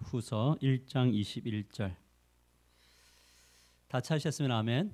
후서 1장 21절 다 찾으셨으면 아멘.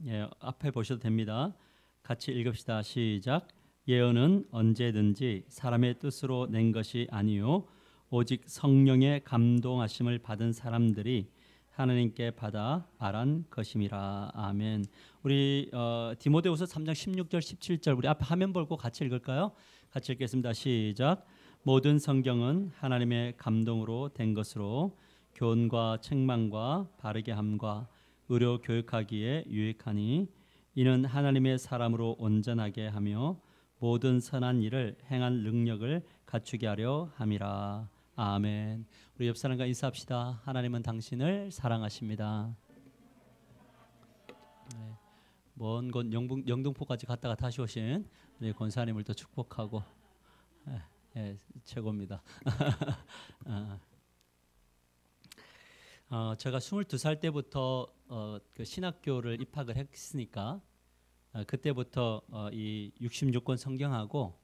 예, 앞에 보셔도 됩니다. 같이 읽읍시다. 시작. 예언은 언제든지 사람의 뜻으로 낸 것이 아니요 오직 성령의 감동하심을 받은 사람들이 하나님께 받아 말한 것임이라. 아멘. 우리 디모데후서 3장 16절 17절 우리 앞에 화면 보고 같이 읽을까요? 같이 읽겠습니다. 시작. 모든 성경은 하나님의 감동으로 된 것으로 교훈과 책망과 바르게 함과 의료 교육하기에 유익하니 이는 하나님의 사람으로 온전하게 하며 모든 선한 일을 행할 능력을 갖추게 하려 함이라. 아멘. 우리 옆 사람과 인사합시다. 하나님은 당신을 사랑하십니다. 네. 먼 곳 영등포까지 갔다가 다시 오신 우리 권사님을 또 축복하고 최고입니다. 제가 22살 때부터 그 신학교를 입학을 했으니까 그때부터 이 66권 성경하고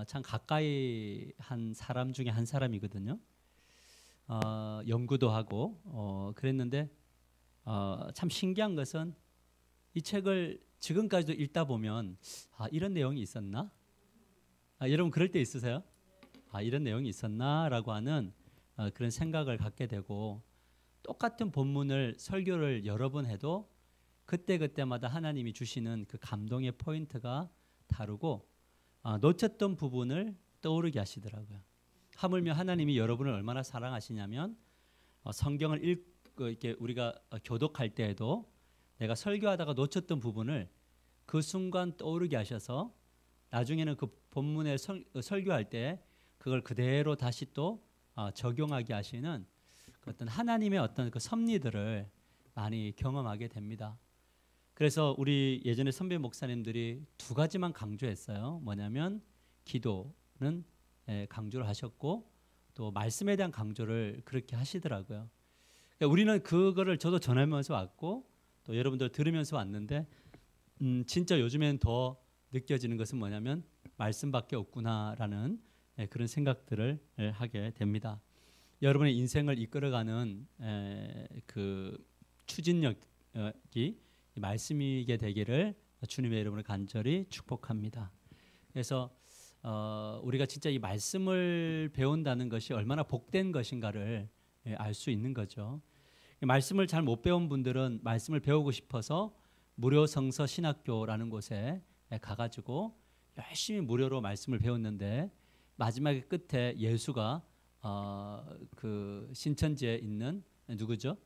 참 가까이 한 사람 중에 한 사람이거든요. 연구도 하고 그랬는데 참 신기한 것은 이 책을 지금까지도 읽다 보면 이런 내용이 있었나? 여러분 그럴 때 있으세요? 이런 내용이 있었나라고 하는 그런 생각을 갖게 되고 똑같은 본문을 설교를 여러 번 해도 그때마다 하나님이 주시는 그 감동의 포인트가 다르고 놓쳤던 부분을 떠오르게 하시더라고요. 하물며 하나님이 여러분을 얼마나 사랑하시냐면 성경을 이렇게 우리가 교독할 때에도 내가 설교하다가 놓쳤던 부분을 그 순간 떠오르게 하셔서 나중에는 그 본문에 설교할 때 그걸 그대로 다시 또 적용하게 하시는 그 어떤 하나님의 어떤 그 섭리들을 많이 경험하게 됩니다. 그래서 우리 예전에 선배 목사님들이 두 가지만 강조했어요. 뭐냐면 기도는 강조를 하셨고 또 말씀에 대한 강조를 그렇게 하시더라고요. 그러니까 우리는 그거를 저도 전하면서 왔고 또 여러분들 들으면서 왔는데 진짜 요즘엔 더 느껴지는 것은 뭐냐면 말씀밖에 없구나라는 그런 생각들을 하게 됩니다. 여러분의 인생을 이끌어가는 그 추진력이 말씀이게 되기를 주님의 이름으로 간절히 축복합니다. 그래서 우리가 진짜 이 말씀을 배운다는 것이 얼마나 복된 것인가를 알 수 있는 거죠. 말씀을 잘 못 배운 분들은 말씀을 배우고 싶어서 무료 성서 신학교라는 곳에 가가지고 열심히 무료로 말씀을 배웠는데 마지막에 끝에 예수가 그 신천지에 있는 누구죠?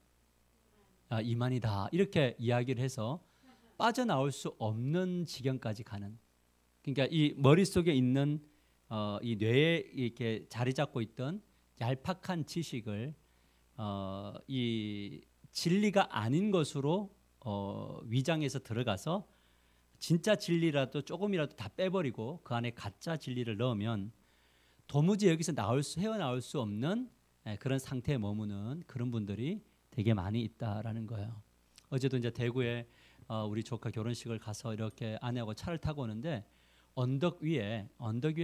이만이다 이렇게 이야기를 해서 빠져나올 수 없는 지경까지 가는. 그러니까 이 머릿속에 있는 이 뇌에 이렇게 자리 잡고 있던 얄팍한 지식을 이 진리가 아닌 것으로 위장해서 들어가서 진짜 진리라도 조금이라도 다 빼버리고 그 안에 가짜 진리를 넣으면 도무지 여기서 헤어나올 수 없는 그런 상태에 머무는 그런 분들이 되게 많이 있다라는 거예요. 어제도 이제 대구에 우리 조카 결혼식을 가서 이렇게 아내하고 차를 타고 오는데 언덕 위에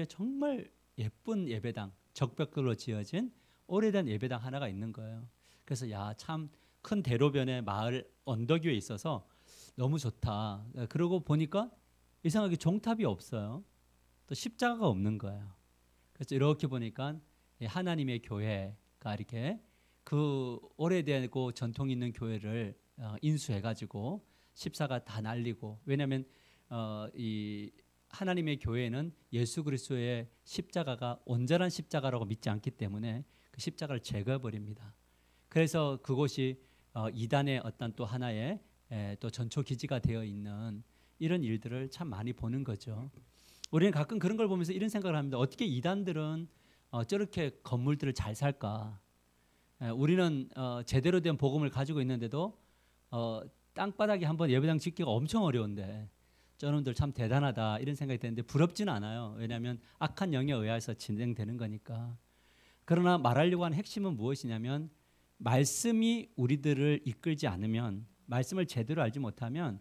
정말 예쁜 예배당, 적벽돌로 지어진 오래된 예배당 하나가 있는 거예요. 그래서 참 큰 대로변의 마을 언덕 위에 있어서 너무 좋다. 그러고 보니까 이상하게 종탑이 없어요. 또 십자가가 없는 거예요. 그래서 이렇게 보니까 하나님의 교회가 이렇게 그 오래되고 전통 있는 교회를 인수해가지고 십자가 다 날리고, 왜냐하면 이 하나님의 교회는 예수 그리스도의 십자가가 온전한 십자가라고 믿지 않기 때문에 그 십자가를 제거해 버립니다. 그래서 그곳이 이단의 어떤 또 하나의 또 전초 기지가 되어 있는 이런 일들을 참 많이 보는 거죠. 우리는 가끔 그런 걸 보면서 이런 생각을 합니다. 어떻게 이단들은 저렇게 건물들을 잘 살까? 우리는 제대로 된 복음을 가지고 있는데도 땅바닥에 한번 예배당 짓기가 엄청 어려운데 저놈들 참 대단하다 이런 생각이 드는데 부럽지는 않아요. 왜냐하면 악한 영에 의해서 진행되는 거니까. 그러나 말하려고 하는 핵심은 무엇이냐면 말씀이 우리들을 이끌지 않으면, 말씀을 제대로 알지 못하면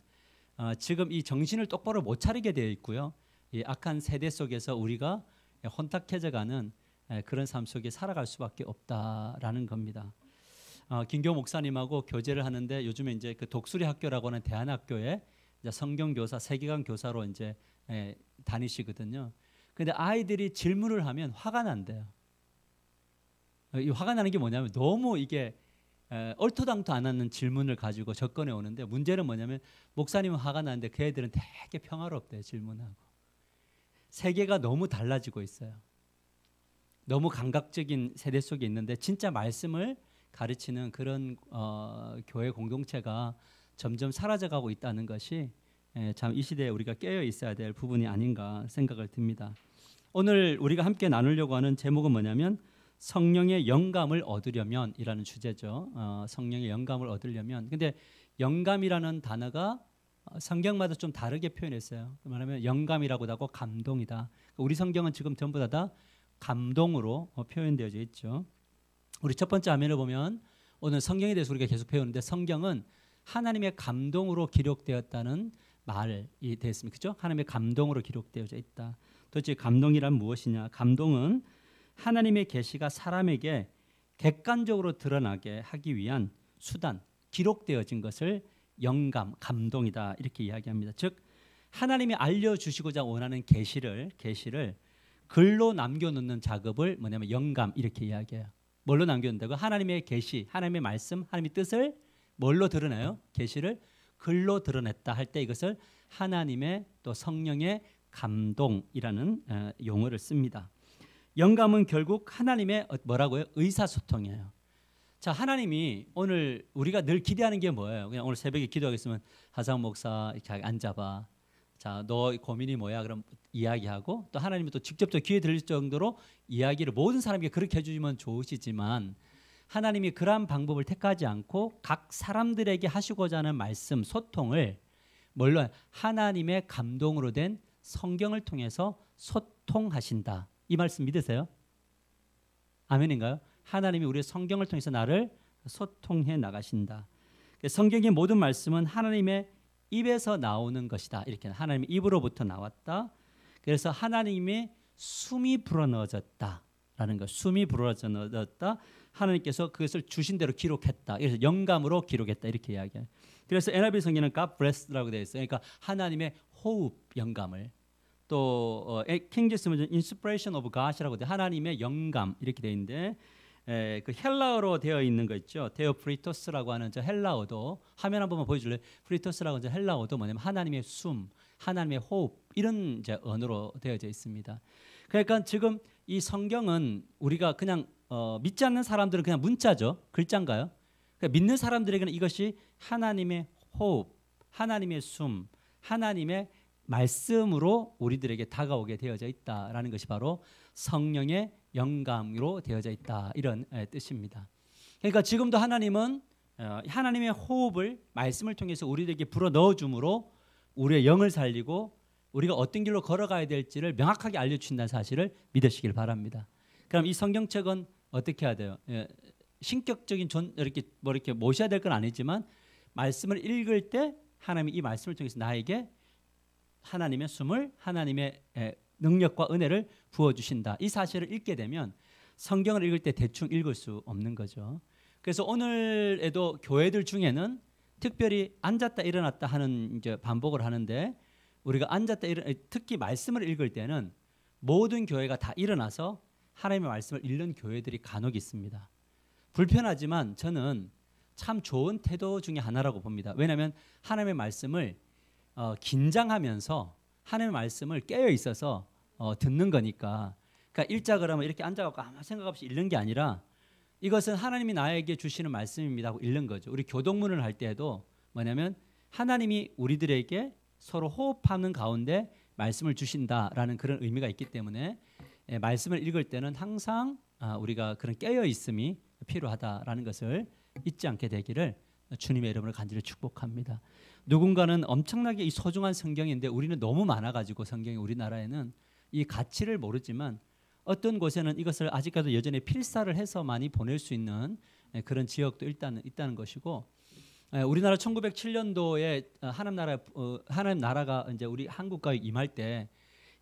지금 이 정신을 똑바로 못 차리게 되어 있고요. 이 악한 세대 속에서 우리가 혼탁해져가는 그런 삶 속에 살아갈 수밖에 없다라는 겁니다. 김교 목사님하고 교제를 하는데 요즘에 이제 그 독수리 학교라고 하는 대안학교에 이제 성경 교사, 세계관 교사로 이제 다니시거든요. 근데 아이들이 질문을 하면 화가 난대요. 이 화가 나는 게 뭐냐면 너무 이게 얼토당토 안 하는 질문을 가지고 접근해 오는데 문제는 뭐냐면 목사님은 화가 나는데 그 애들은 되게 평화롭대요. 질문하고. 세계가 너무 달라지고 있어요. 너무 감각적인 세대 속에 있는데 진짜 말씀을 가르치는 그런 교회 공동체가 점점 사라져가고 있다는 것이 참 이 시대에 우리가 깨어 있어야 될 부분이 아닌가 생각을 듭니다. 오늘 우리가 함께 나누려고 하는 제목은 뭐냐면 성령의 영감을 얻으려면 이라는 주제죠. 성령의 영감을 얻으려면. 근데 영감이라는 단어가 성경마다 좀 다르게 표현했어요. 말하면 영감이라고도 하고 감동이다. 우리 성경은 지금 전부 다 감동으로 표현되어져 있죠. 우리 첫 번째 화면을 보면 오늘 성경에 대해서 우리가 계속 배우는데 성경은 하나님의 감동으로 기록되었다는 말이 되었습니다. 그렇죠? 하나님의 감동으로 기록되어져 있다. 도대체 감동이란 무엇이냐? 감동은 하나님의 계시가 사람에게 객관적으로 드러나게 하기 위한 수단, 기록되어진 것을 영감, 감동이다 이렇게 이야기합니다. 즉 하나님이 알려주시고자 원하는 계시를 글로 남겨놓는 작업을 뭐냐면 영감 이렇게 이야기해요. 뭘로 남겨놓는다고? 하나님의 계시, 하나님의 말씀, 하나님의 뜻을 뭘로 드러내요? 계시를 글로 드러냈다 할 때 이것을 하나님의 또 성령의 감동이라는 용어를 씁니다. 영감은 결국 하나님의 뭐라고요? 의사소통이에요. 자, 하나님이 오늘 우리가 늘 기대하는 게 뭐예요? 그냥 오늘 새벽에 기도하겠으면 하상 목사 이렇게 앉아봐. 자, 너 고민이 뭐야? 그럼 이야기하고 또 하나님이 또 직접적 기회 들릴 정도로 이야기를 모든 사람에게 그렇게 해주시면 좋으시지만 하나님이 그러한 방법을 택하지 않고 각 사람들에게 하시고자 하는 말씀, 소통을 물론 하나님의 감동으로 된 성경을 통해서 소통하신다. 이 말씀 믿으세요? 아멘인가요? 하나님이 우리의 성경을 통해서 나를 소통해 나가신다. 성경의 모든 말씀은 하나님의 입에서 나오는 것이다. 이렇게 하나님의 입으로부터 나왔다. 그래서 하나님의 숨이 불어넣어졌다라는 것. 숨이 불어넣어졌다. 하나님께서 그것을 주신 대로 기록했다. 그래서 영감으로 기록했다. 이렇게 이야기해요. 그래서 NIV 성경은 God bless라고 되어 있어요. 그러니까 하나님의 호흡 영감을 또 킹제스는 inspiration of God이라고 돼. 하나님의 영감 이렇게 되어 있는데 그 헬라어로 되어 있는 거 있죠. 데오프리토스라고 하는 저 헬라어도 화면 한 번만 보여줄래요? 프리토스라고 하는 헬라어도 뭐냐면 하나님의 숨, 하나님의 호흡 이런 이제 언어로 되어져 있습니다. 그러니까 지금 이 성경은 우리가 그냥 믿지 않는 사람들은 그냥 문자죠. 글자인가요? 그러니까 믿는 사람들에게는 이것이 하나님의 호흡, 하나님의 숨, 하나님의 말씀으로 우리들에게 다가오게 되어져 있다라는 것이 바로 성령의 영감으로 되어져 있다 이런 뜻입니다. 그러니까 지금도 하나님은 하나님의 호흡을 말씀을 통해서 우리들에게 불어 넣어줌으로 우리의 영을 살리고 우리가 어떤 길로 걸어가야 될지를 명확하게 알려주신다는 사실을 믿으시길 바랍니다. 그럼 이 성경책은 어떻게 해야 돼요? 신격적인 이렇게 모셔야 될 건 아니지만 말씀을 읽을 때 하나님이 이 말씀을 통해서 나에게 하나님의 숨을 하나님의 능력과 은혜를 부어주신다. 이 사실을 읽게 되면 성경을 읽을 때 대충 읽을 수 없는 거죠. 그래서 오늘에도 교회들 중에는 특별히 앉았다 일어났다 하는 이제 반복을 하는데 우리가 앉았다 특히 말씀을 읽을 때는 모든 교회가 다 일어나서 하나님의 말씀을 읽는 교회들이 간혹 있습니다. 불편하지만 저는 참 좋은 태도 중에 하나라고 봅니다. 왜냐하면 하나님의 말씀을 긴장하면서 하나님의 말씀을 깨어 있어서 듣는 거니까. 그러니까 읽자 그러면 이렇게 앉아갖고 아무 생각 없이 읽는 게 아니라 이것은 하나님이 나에게 주시는 말씀입니다 하고 읽는 거죠. 우리 교동문을 할 때도 뭐냐면 하나님이 우리들에게 서로 호흡하는 가운데 말씀을 주신다라는 그런 의미가 있기 때문에 말씀을 읽을 때는 항상 우리가 그런 깨어 있음이 필요하다라는 것을 잊지 않게 되기를 주님의 이름으로 간절히 축복합니다. 누군가는 엄청나게 이 소중한 성경인데 우리는 너무 많아가지고 성경이 우리나라에는 이 가치를 모르지만 어떤 곳에는 이것을 아직까지 여전히 필사를 해서 많이 보낼 수 있는 그런 지역도 일단 있다는 것이고 우리나라 1907년도에 하나님 나라가 이제 우리 한국과 임할 때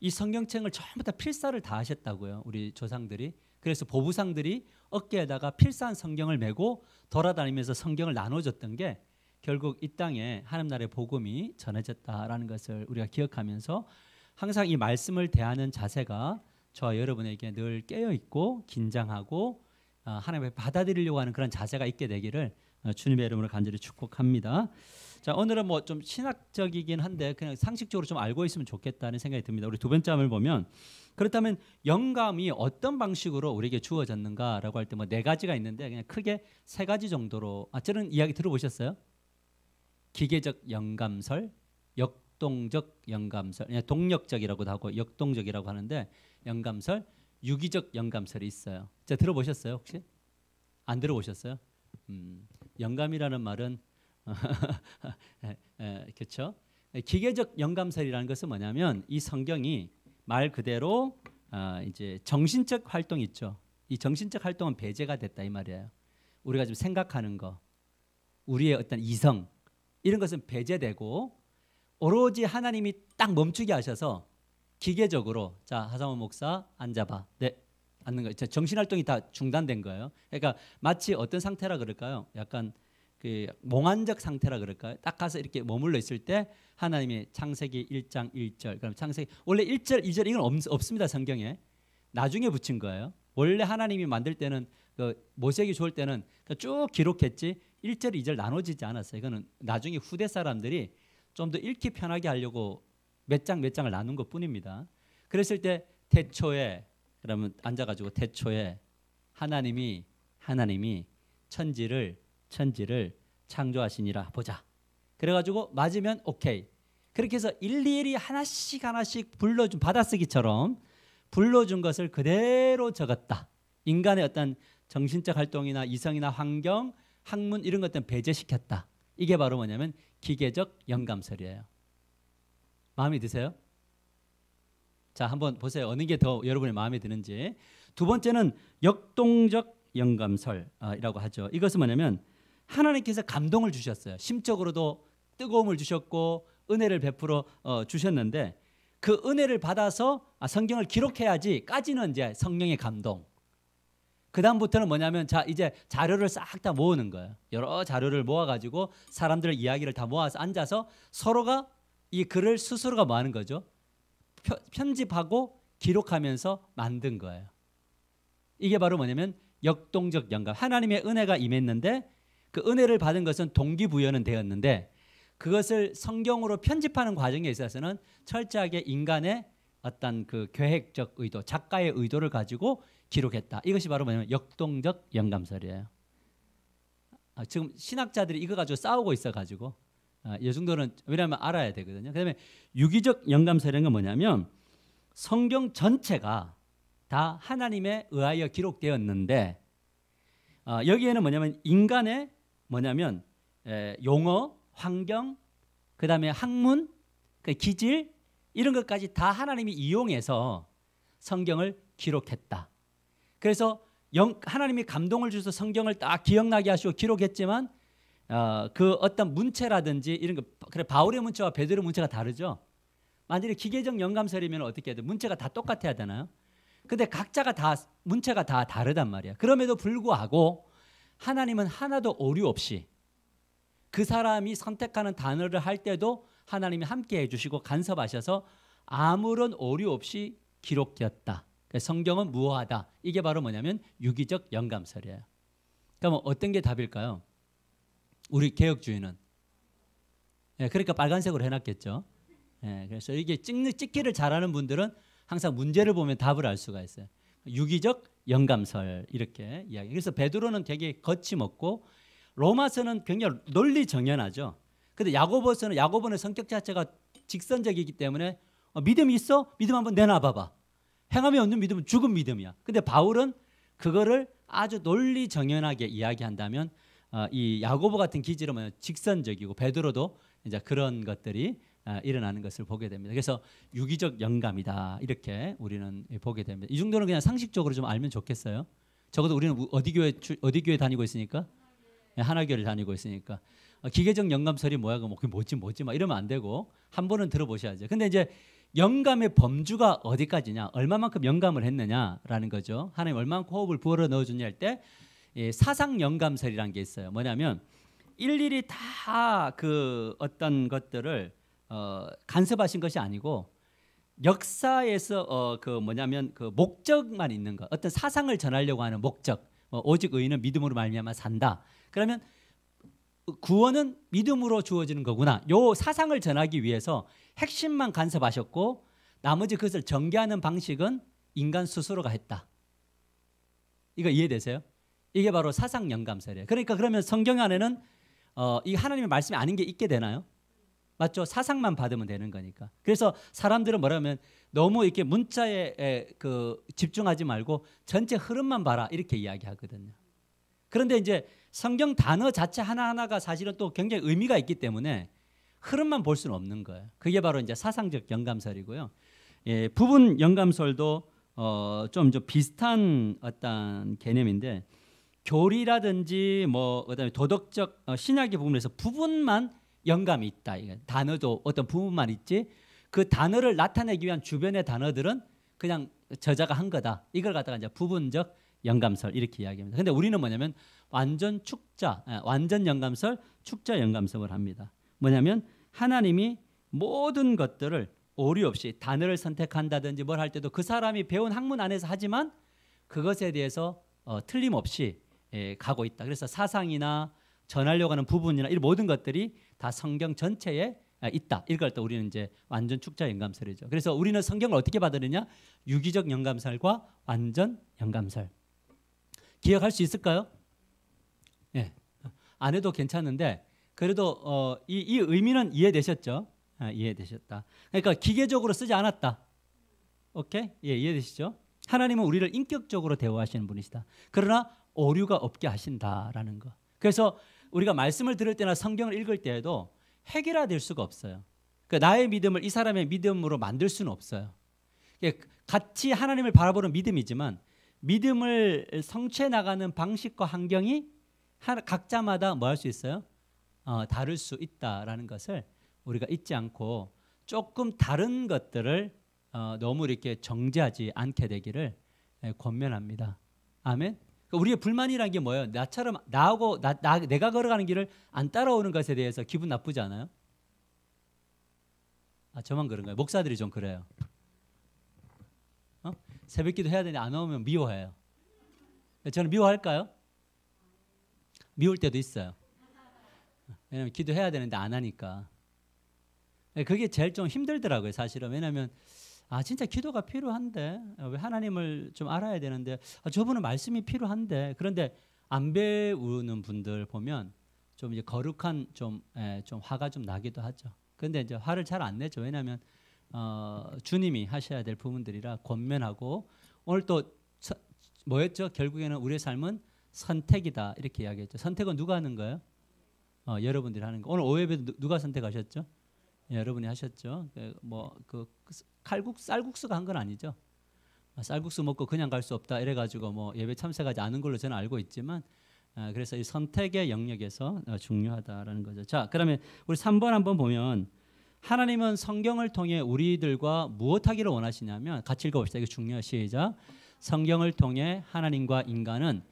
이 성경책을 전부 다 필사를 다 하셨다고요. 우리 조상들이 그래서 보부상들이 어깨에다가 필사한 성경을 메고 돌아다니면서 성경을 나눠줬던 게 결국 이 땅에 하나님 나라의 복음이 전해졌다라는 것을 우리가 기억하면서 항상 이 말씀을 대하는 자세가 저와 여러분에게 늘 깨어있고 긴장하고 하나님을 받아들이려고 하는 그런 자세가 있게 되기를 주님의 이름으로 간절히 축복합니다. 자, 오늘은 뭐 좀 신학적이긴 한데 그냥 상식적으로 좀 알고 있으면 좋겠다는 생각이 듭니다. 우리 두 번째 함을 보면 그렇다면 영감이 어떤 방식으로 우리에게 주어졌는가라고 할 때 뭐 네 가지가 있는데 그냥 크게 세 가지 정도로 저는 이야기 들어보셨어요? 기계적 영감설, 역동적 영감설, 동력적이라고도 하고 역동적이라고 하는데 영감설, 유기적 영감설이 있어요. 자, 들어보셨어요 혹시? 안 들어보셨어요? 영감이라는 말은 그렇죠? 기계적 영감설이라는 것은 뭐냐면 이 성경이 말 그대로 이제 정신적 활동 있죠. 이 정신적 활동은 배제가 됐다 이 말이에요. 우리가 지금 생각하는 거, 우리의 어떤 이성 이런 것은 배제되고 오로지 하나님이 딱 멈추게 하셔서 기계적으로 자 하상원 목사 앉아봐. 네, 앉는 거. 정신 활동이 다 중단된 거예요. 그러니까 마치 어떤 상태라 그럴까요? 약간 그 몽환적 상태라 그럴까요? 딱 가서 이렇게 머물러 있을 때 하나님이 창세기 1장 1절 그럼 창세기 원래 1절 2절 이건 없습니다 성경에. 나중에 붙인 거예요. 원래 하나님이 만들 때는 그 모세에게 좋을 때는 쭉 기록했지 1절 2절 나눠지지 않았어요. 이거는 나중에 후대 사람들이 좀 더 읽기 편하게 하려고 몇 장을 나눈 것뿐입니다. 그랬을 때 태초에 그러면 앉아가지고 태초에 하나님이 천지를 창조하시니라 보자. 그래가지고 맞으면 오케이. 그렇게 해서 일일이 하나씩 불러준 받아쓰기처럼 불러준 것을 그대로 적었다. 인간의 어떤 정신적 활동이나 이성이나 환경, 학문 이런 것들은 배제시켰다. 이게 바로 뭐냐면 기계적 영감설이에요. 마음에 드세요? 자, 한번 보세요. 어느 게 더 여러분의 마음에 드는지. 두 번째는 역동적 영감설이라고 하죠. 이것은 뭐냐면 하나님께서 감동을 주셨어요. 심적으로도 뜨거움을 주셨고 은혜를 베풀어 주셨는데 그 은혜를 받아서 성경을 기록해야지까지는 이제 성령의 감동. 그 다음부터는 뭐냐면 자 이제 자료를 싹 다 모으는 거예요. 여러 자료를 모아가지고 사람들의 이야기를 다 모아서 앉아서 서로가 이 글을 스스로가 뭐 하는 거죠? 편집하고 기록하면서 만든 거예요. 이게 바로 뭐냐면 역동적 영감. 하나님의 은혜가 임했는데 그 은혜를 받은 것은 동기부여는 되었는데 그것을 성경으로 편집하는 과정에 있어서는 철저하게 인간의 어떤 그 계획적 의도, 작가의 의도를 가지고 기록했다. 이것이 바로 뭐냐면 역동적 영감설이에요. 지금 신학자들이 이거 가지고 싸우고 있어가지고 이 정도는 왜냐하면 알아야 되거든요. 그다음에 유기적 영감설이라는 건 뭐냐면 성경 전체가 다 하나님에 의하여 기록되었는데 여기에는 뭐냐면 인간의 뭐냐면 용어, 환경, 그다음에 학문, 기질 이런 것까지 다 하나님이 이용해서 성경을 기록했다. 그래서 하나님이 감동을 주셔서 성경을 딱 기억나게 하시고 기록했지만 그 어떤 문체라든지 이런 거 그래 바울의 문체와 베드로의 문체가 다르죠. 만약에 기계적 영감설이면 어떻게 해야 돼? 문체가 다 똑같아야 되나요? 근데 각자가 다 문체가 다 다르단 말이야. 그럼에도 불구하고 하나님은 하나도 오류 없이 그 사람이 선택하는 단어를 할 때도 하나님이 함께 해주시고 간섭하셔서 아무런 오류 없이 기록되었다. 성경은 무효하다. 이게 바로 뭐냐면 유기적 영감설이에요. 그러면 어떤 게 답일까요? 우리 개혁주의는 그러니까 빨간색으로 해놨겠죠. 그래서 이게 찍기를 잘하는 분들은 항상 문제를 보면 답을 알 수가 있어요. 유기적 영감설 이렇게 이야기. 그래서 베드로는 되게 거침없고 로마서는 굉장히 논리 정연하죠. 근데 야고보는 성격 자체가 직선적이기 때문에 믿음이 있어? 믿음 한번 내놔봐봐. 행함이 없는 믿음은 죽은 믿음이야. 근데 바울은 그거를 아주 논리 정연하게 이야기한다면 이 야고보 같은 기질은 뭐냐 직선적이고 베드로도 이제 그런 것들이 일어나는 것을 보게 됩니다. 그래서 유기적 영감이다 이렇게 우리는 보게 됩니다. 이 정도는 그냥 상식적으로 좀 알면 좋겠어요. 적어도 우리는 어디 교회 다니고 있으니까 하나교회를 다니고 있으니까 기계적 영감설이 뭐야 그게 뭐지 막 이러면 안 되고 한 번은 들어보셔야죠. 근데 이제 영감의 범주가 어디까지냐, 얼마만큼 영감을 했느냐라는 거죠. 하나님 얼마만큼 호흡을 불어 넣어주냐 할 때 사상 영감설이라는 게 있어요. 뭐냐면 일일이 다 그 어떤 것들을 간섭하신 것이 아니고 역사에서 그 뭐냐면 그 목적만 있는 것, 어떤 사상을 전하려고 하는 목적, 오직 의인은 믿음으로 말미암아 산다. 그러면 구원은 믿음으로 주어지는 거구나. 요 사상을 전하기 위해서 핵심만 간섭하셨고 나머지 그것을 전개하는 방식은 인간 스스로가 했다. 이거 이해되세요? 이게 바로 사상 영감설이에요. 그러니까 그러면 성경 안에는 이 하나님의 말씀이 아닌 게 있게 되나요? 맞죠? 사상만 받으면 되는 거니까. 그래서 사람들은 뭐라면 너무 이렇게 문자에 그 집중하지 말고 전체 흐름만 봐라 이렇게 이야기하거든요. 그런데 이제 성경 단어 자체 하나하나가 사실은 또 굉장히 의미가 있기 때문에 흐름만 볼 수는 없는 거예요. 그게 바로 이제 사상적 영감설이고요. 부분 영감설도 좀 비슷한 어떤 개념인데 교리라든지 뭐 그다음에 도덕적 신학의 부분에서 부분만 영감이 있다. 단어도 어떤 부분만 있지 그 단어를 나타내기 위한 주변의 단어들은 그냥 저자가 한 거다. 이걸 갖다가 이제 부분적 영감설 이렇게 이야기합니다. 근데 우리는 뭐냐면 완전 축자, 완전 영감설, 축자 영감설을 합니다. 뭐냐면 하나님이 모든 것들을 오류 없이 단어를 선택한다든지 뭘 할 때도 그 사람이 배운 학문 안에서 하지만 그것에 대해서 틀림없이 가고 있다. 그래서 사상이나 전하려고 하는 부분이나 이 모든 것들이 다 성경 전체에 있다. 이걸 또 우리는 이제 완전 축자 영감설이죠. 그래서 우리는 성경을 어떻게 받으느냐? 유기적 영감설과 완전 영감설. 기억할 수 있을까요? 예. 안 해도 괜찮은데 그래도 이 의미는 이해되셨죠? 이해되셨다. 그러니까 기계적으로 쓰지 않았다. 오케이? 예, 이해되시죠? 하나님은 우리를 인격적으로 대우하시는 분이시다. 그러나 오류가 없게 하신다라는 거. 그래서 우리가 말씀을 들을 때나 성경을 읽을 때에도 해결화될 수가 없어요. 그러니까 나의 믿음을 이 사람의 믿음으로 만들 수는 없어요. 같이 하나님을 바라보는 믿음이지만 믿음을 성취해 나가는 방식과 환경이 각자마다 뭐 할 수 있어요? 다를 수 있다라는 것을 우리가 잊지 않고 조금 다른 것들을 너무 이렇게 정죄하지 않게 되기를 권면합니다. 아멘. 우리의 불만이라는 게 뭐예요? 나처럼 내가 걸어가는 길을 안 따라오는 것에 대해서 기분 나쁘지 않아요? 저만 그런가요? 목사들이 좀 그래요. 새벽기도 해야 되는데 안 오면 미워해요. 저는 미워할까요? 미울 때도 있어요. 왜냐하면 기도해야 되는데 안 하니까. 그게 제일 좀 힘들더라고요, 사실은. 왜냐하면 진짜 기도가 필요한데 왜 하나님을 좀 알아야 되는데 저분은 말씀이 필요한데 그런데 안 배우는 분들 보면 좀 이제 거룩한 좀 화가 좀 나기도 하죠. 그런데 이제 화를 잘 안 내죠. 왜냐하면 주님이 하셔야 될 부분들이라 권면하고 오늘 또 뭐였죠? 결국에는 우리의 삶은 선택이다 이렇게 이야기했죠. 선택은 누가 하는 거예요? 여러분들이 하는 거. 오늘 오예배도 누가 선택하셨죠? 여러분이 하셨죠. 쌀국수가 한 건 아니죠. 쌀국수 먹고 그냥 갈 수 없다 이래가지고 뭐 예배 참석하지 않은 걸로 저는 알고 있지만 그래서 이 선택의 영역에서 중요하다라는 거죠. 자, 그러면 우리 3번 한번 보면 하나님은 성경을 통해 우리들과 무엇하기를 원하시냐면 같이 읽어봅시다. 이거 중요해요. 시작. 성경을 통해 하나님과 인간은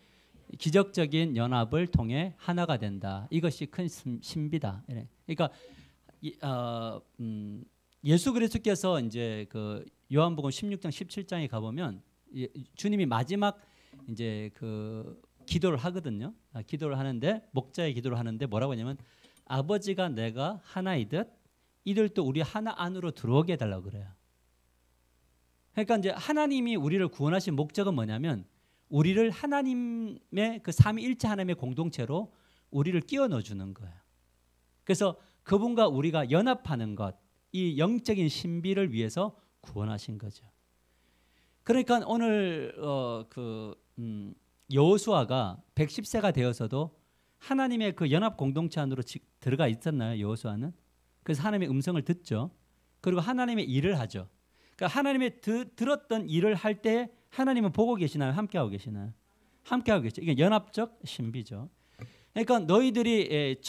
기적적인 연합을 통해 하나가 된다. 이것이 큰 신비다. 그러니까 예수 그리스도께서 이제 그 요한복음 16장 17장에 가 보면 주님이 마지막 이제 그 기도를 하거든요. 기도를 하는데 목자의 기도를 하는데 뭐라고 하냐면 아버지가 내가 하나이듯 이들도 우리 하나 안으로 들어오게 해달라고 그래요. 그러니까 이제 하나님이 우리를 구원하신 목적은 뭐냐면 우리를 하나님의 그 삼위일체 하나님의 공동체로 우리를 끼워 넣어주는 거예요. 그래서 그분과 우리가 연합하는 것, 이 영적인 신비를 위해서 구원하신 거죠. 그러니까 오늘 여호수아가 110세가 되어서도 하나님의 그 연합 공동체 안으로 들어가 있었나요? 여호수아는? 그래서 하나님의 음성을 듣죠. 그리고 하나님의 일을 하죠. 그러니까 하나님의 들었던 일을 할 때 하나님은 보고 계시나요? 함께하고 계시나요? 함께하고 계시죠. 이게 연합적 신비죠. 그러니까 너희들이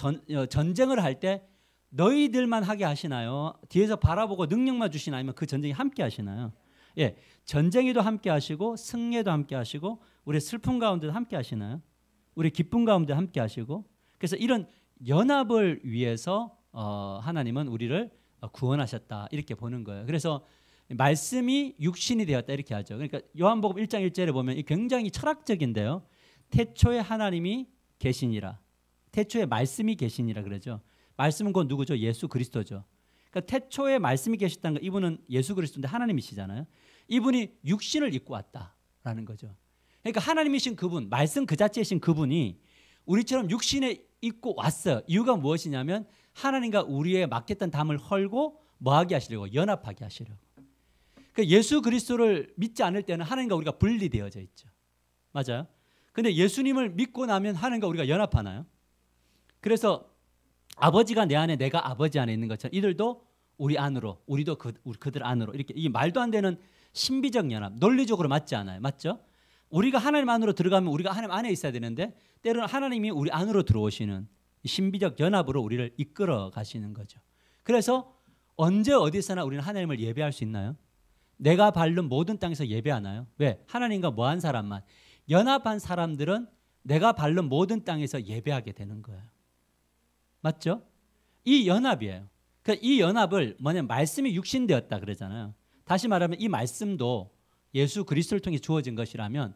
전쟁을 할 때 너희들만 하게 하시나요? 뒤에서 바라보고 능력만 주시나요? 아니면 그 전쟁에 함께 하시나요? 예, 전쟁에도 함께 하시고 승리에도 함께 하시고 우리 슬픔 가운데도 함께 하시나요? 우리 기쁨 가운데 함께 하시고 그래서 이런 연합을 위해서 하나님은 우리를 구원하셨다 이렇게 보는 거예요. 그래서 말씀이 육신이 되었다 이렇게 하죠. 그러니까 요한복음 1장 1절에 보면 굉장히 철학적인데요. 태초에 하나님이 계시니라. 태초에 말씀이 계시니라 그러죠. 말씀은 곧 누구죠? 예수 그리스도죠. 그러니까 태초에 말씀이 계셨다는 거 이분은 예수 그리스도인데 하나님이시잖아요. 이분이 육신을 입고 왔다라는 거죠. 그러니까 하나님이신 그분, 말씀 그 자체이신 그분이 우리처럼 육신에 입고 왔어요. 이유가 무엇이냐면 하나님과 우리의 맡겼던 담을 헐고 뭐하게 하시려고? 연합하게 하시려고. 그러니까 예수 그리스도를 믿지 않을 때는 하나님과 우리가 분리되어져 있죠. 맞아요. 근데 예수님을 믿고 나면 하나님과 우리가 연합하나요? 그래서 아버지가 내 안에 내가 아버지 안에 있는 것처럼 이들도 우리 안으로 우리도 그들 안으로 이렇게 이게 말도 안 되는 신비적 연합 논리적으로 맞지 않아요. 맞죠? 우리가 하나님 안으로 들어가면 우리가 하나님 안에 있어야 되는데 때로는 하나님이 우리 안으로 들어오시는 신비적 연합으로 우리를 이끌어 가시는 거죠. 그래서 언제 어디서나 우리는 하나님을 예배할 수 있나요? 내가 밟는 모든 땅에서 예배하나요? 왜? 하나님과 뭐한 사람만 연합한 사람들은 내가 밟는 모든 땅에서 예배하게 되는 거예요. 맞죠? 이 연합이에요. 그러니까 이 연합을 뭐냐면 말씀이 육신되었다 그러잖아요. 다시 말하면 이 말씀도 예수 그리스도를 통해 주어진 것이라면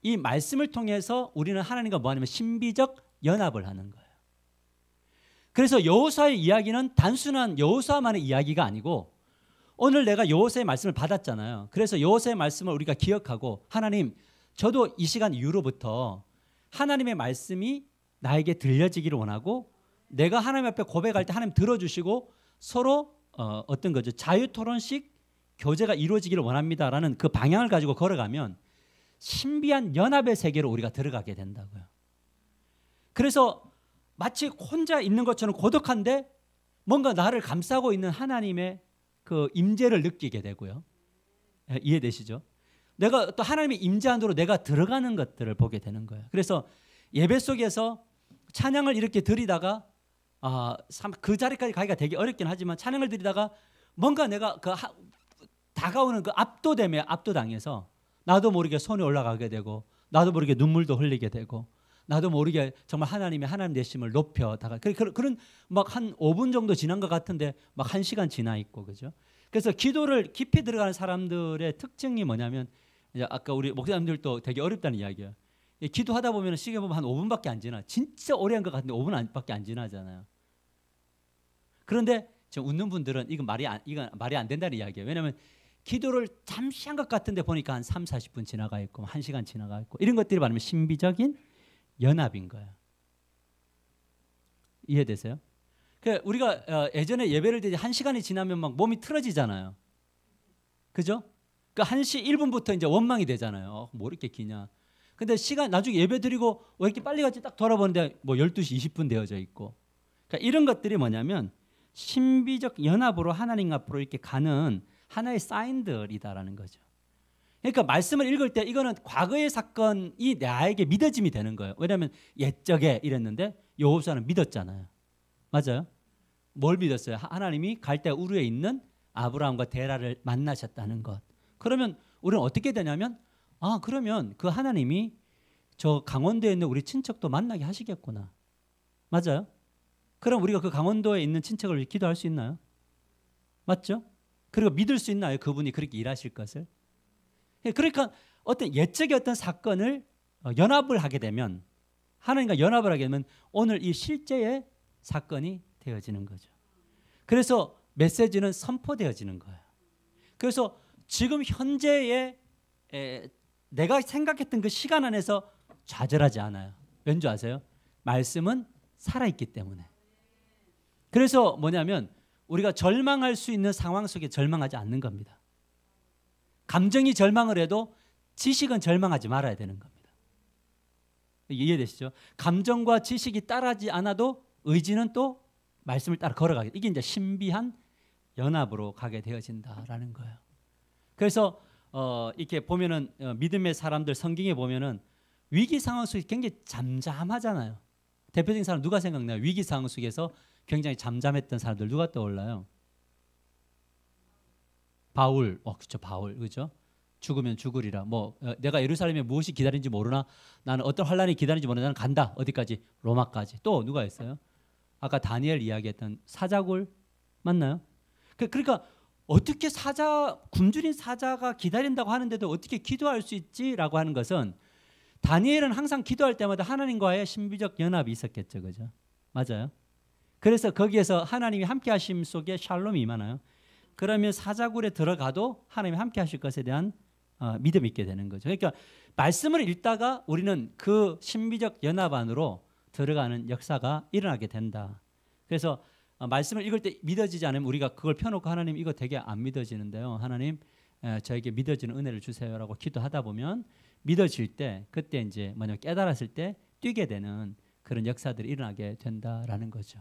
이 말씀을 통해서 우리는 하나님과 뭐하냐면 신비적 연합을 하는 거예요. 그래서 여호수아의 이야기는 단순한 여호수아만의 이야기가 아니고 오늘 내가 여호수아의 말씀을 받았잖아요. 그래서 여호수아의 말씀을 우리가 기억하고 하나님 저도 이 시간 이후로부터 하나님의 말씀이 나에게 들려지기를 원하고 내가 하나님 앞에 고백할 때 하나님 들어주시고 서로 어떤 거죠? 자유토론식 교제가 이루어지기를 원합니다라는 그 방향을 가지고 걸어가면 신비한 연합의 세계로 우리가 들어가게 된다고요. 그래서 마치 혼자 있는 것처럼 고독한데 뭔가 나를 감싸고 있는 하나님의 그 임재를 느끼게 되고요. 이해되시죠? 내가 또 하나님의 임재 안으로 내가 들어가는 것들을 보게 되는 거예요. 그래서 예배 속에서 찬양을 이렇게 드리다가 그 자리까지 가기가 되게 어렵긴 하지만 찬양을 드리다가 뭔가 내가 다가오는 그 압도됨에 압도당해서 나도 모르게 손이 올라가게 되고 나도 모르게 눈물도 흘리게 되고 나도 모르게 정말 하나님의 하나님 되심을 높여다가 그런 막 한 5분 정도 지난 것 같은데 막 1시간 지나 있고 그죠? 그래서 기도를 깊이 들어가는 사람들의 특징이 뭐냐면 이제 아까 우리 목사님들도 되게 어렵다는 이야기예요. 기도하다 보면 시계 보면 한 5분밖에 안 지나. 진짜 오래 한 것 같은데 5분밖에 안 지나잖아요. 그런데 지금 웃는 분들은 이건 말이 안 된다는 이야기예요. 왜냐하면 기도를 잠시 한 것 같은데 보니까 한 3, 40분 지나가 있고 1시간 지나가 있고 이런 것들이 말하면 신비적인 연합인 거예요. 이해되세요? 그러니까 우리가 예전에 예배를 드릴 때 1시간이 지나면 막 몸이 틀어지잖아요. 그죠? 그러니까 1시 1분부터 이제 원망이 되잖아요. 뭐 이렇게 기냐. 근데 시간 나중에 예배 드리고 왜 이렇게 빨리 갔지 딱 돌아보는데 뭐 12시 20분 되어져 있고. 그러니까 이런 것들이 뭐냐면 신비적 연합으로 하나님 앞으로 이렇게 가는 하나의 사인들이다라는 거죠. 그러니까 말씀을 읽을 때 이거는 과거의 사건이 나에게 믿어짐이 되는 거예요. 왜냐하면 옛적에 이랬는데 여호수아는 믿었잖아요. 맞아요? 뭘 믿었어요? 하나님이 갈대 우르에 있는 아브라함과 데라를 만나셨다는 것. 그러면 우리는 어떻게 되냐면 그러면 그 하나님이 저 강원도에 있는 우리 친척도 만나게 하시겠구나. 맞아요? 그럼 우리가 그 강원도에 있는 친척을 위해 기도할 수 있나요? 맞죠? 그리고 믿을 수 있나요? 그분이 그렇게 일하실 것을? 그러니까 어떤 옛적의 어떤 사건을 연합을 하게 되면 하나님과 연합을 하게 되면 오늘 이 실제의 사건이 되어지는 거죠. 그래서 메시지는 선포되어지는 거예요. 그래서 지금 현재의 내가 생각했던 그 시간 안에서 좌절하지 않아요. 왠지 아세요? 말씀은 살아있기 때문에. 그래서 뭐냐면 우리가 절망할 수 있는 상황 속에 절망하지 않는 겁니다. 감정이 절망을 해도 지식은 절망하지 말아야 되는 겁니다. 이해되시죠? 감정과 지식이 따라하지 않아도 의지는 또 말씀을 따라 걸어가게. 이게 이제 신비한 연합으로 가게 되어진다라는 거예요. 그래서 이렇게 보면은 믿음의 사람들 성경에 보면은 위기 상황 속에 굉장히 잠잠하잖아요. 대표적인 사람 누가 생각나요? 위기 상황 속에서 굉장히 잠잠했던 사람들 누가 떠올라요? 바울, 그렇죠, 바울, 그렇죠. 죽으면 죽으리라. 내가 예루살렘에 무엇이 기다리는지 모르나 나는 어떤 환란이 기다리는지 모르나 나는 간다. 어디까지? 로마까지. 또 누가 있어요? 아까 다니엘 이야기했던 사자굴 맞나요? 그러니까 어떻게 굶주린 사자가 기다린다고 하는데도 어떻게 기도할 수 있지라고 하는 것은 다니엘은 항상 기도할 때마다 하나님과의 신비적 연합이 있었겠죠, 그죠? 맞아요. 그래서 거기에서 하나님이 함께하심 속에 샬롬이 임하나요? 그러면 사자굴에 들어가도 하나님이 함께하실 것에 대한 믿음이 있게 되는 거죠. 그러니까 말씀을 읽다가 우리는 그 신비적 연합 안으로 들어가는 역사가 일어나게 된다. 그래서 말씀을 읽을 때 믿어지지 않으면 우리가 그걸 펴놓고 하나님 이거 되게 안 믿어지는데요. 하나님 저에게 믿어지는 은혜를 주세요라고 기도하다 보면 믿어질 때 그때 이제 뭐냐면 깨달았을 때 뛰게 되는 그런 역사들이 일어나게 된다라는 거죠.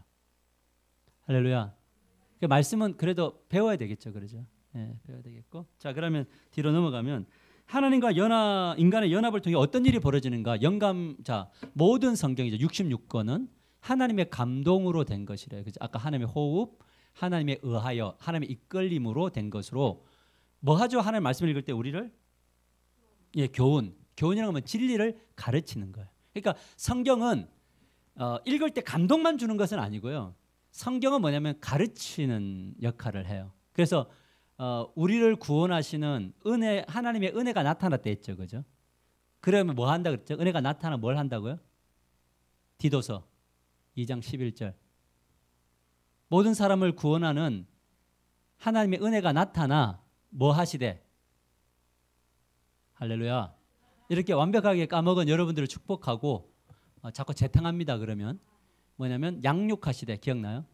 할렐루야. 그 말씀은 그래도 배워야 되겠죠, 그러죠? 예, 배워야 되겠고. 자, 그러면 뒤로 넘어가면 하나님과 인간의 연합을 통해 어떤 일이 벌어지는가? 모든 성경이죠. 66권은 하나님의 감동으로 된 것이래요. 그죠? 아까 하나님의 호흡, 하나님의 의하여, 하나님의 이끌림으로 된 것으로 뭐 하죠? 하나님 말씀을 읽을 때 우리를 교훈이라는 건 진리를 가르치는 거예요. 그러니까 성경은 읽을 때 감동만 주는 것은 아니고요. 성경은 뭐냐면 가르치는 역할을 해요. 그래서 우리를 구원하시는 은혜, 하나님의 은혜가 나타났다 했죠, 그죠? 그러면 뭐 한다 그랬죠? 은혜가 나타나 뭘 한다고요? 디도서 2장 11절. 모든 사람을 구원하는 하나님의 은혜가 나타나 뭐 하시되? 할렐루야. 이렇게 완벽하게 까먹은 여러분들을 축복하고 자꾸 재탕합니다. 그러면 뭐냐면 양육하시되, 기억나요?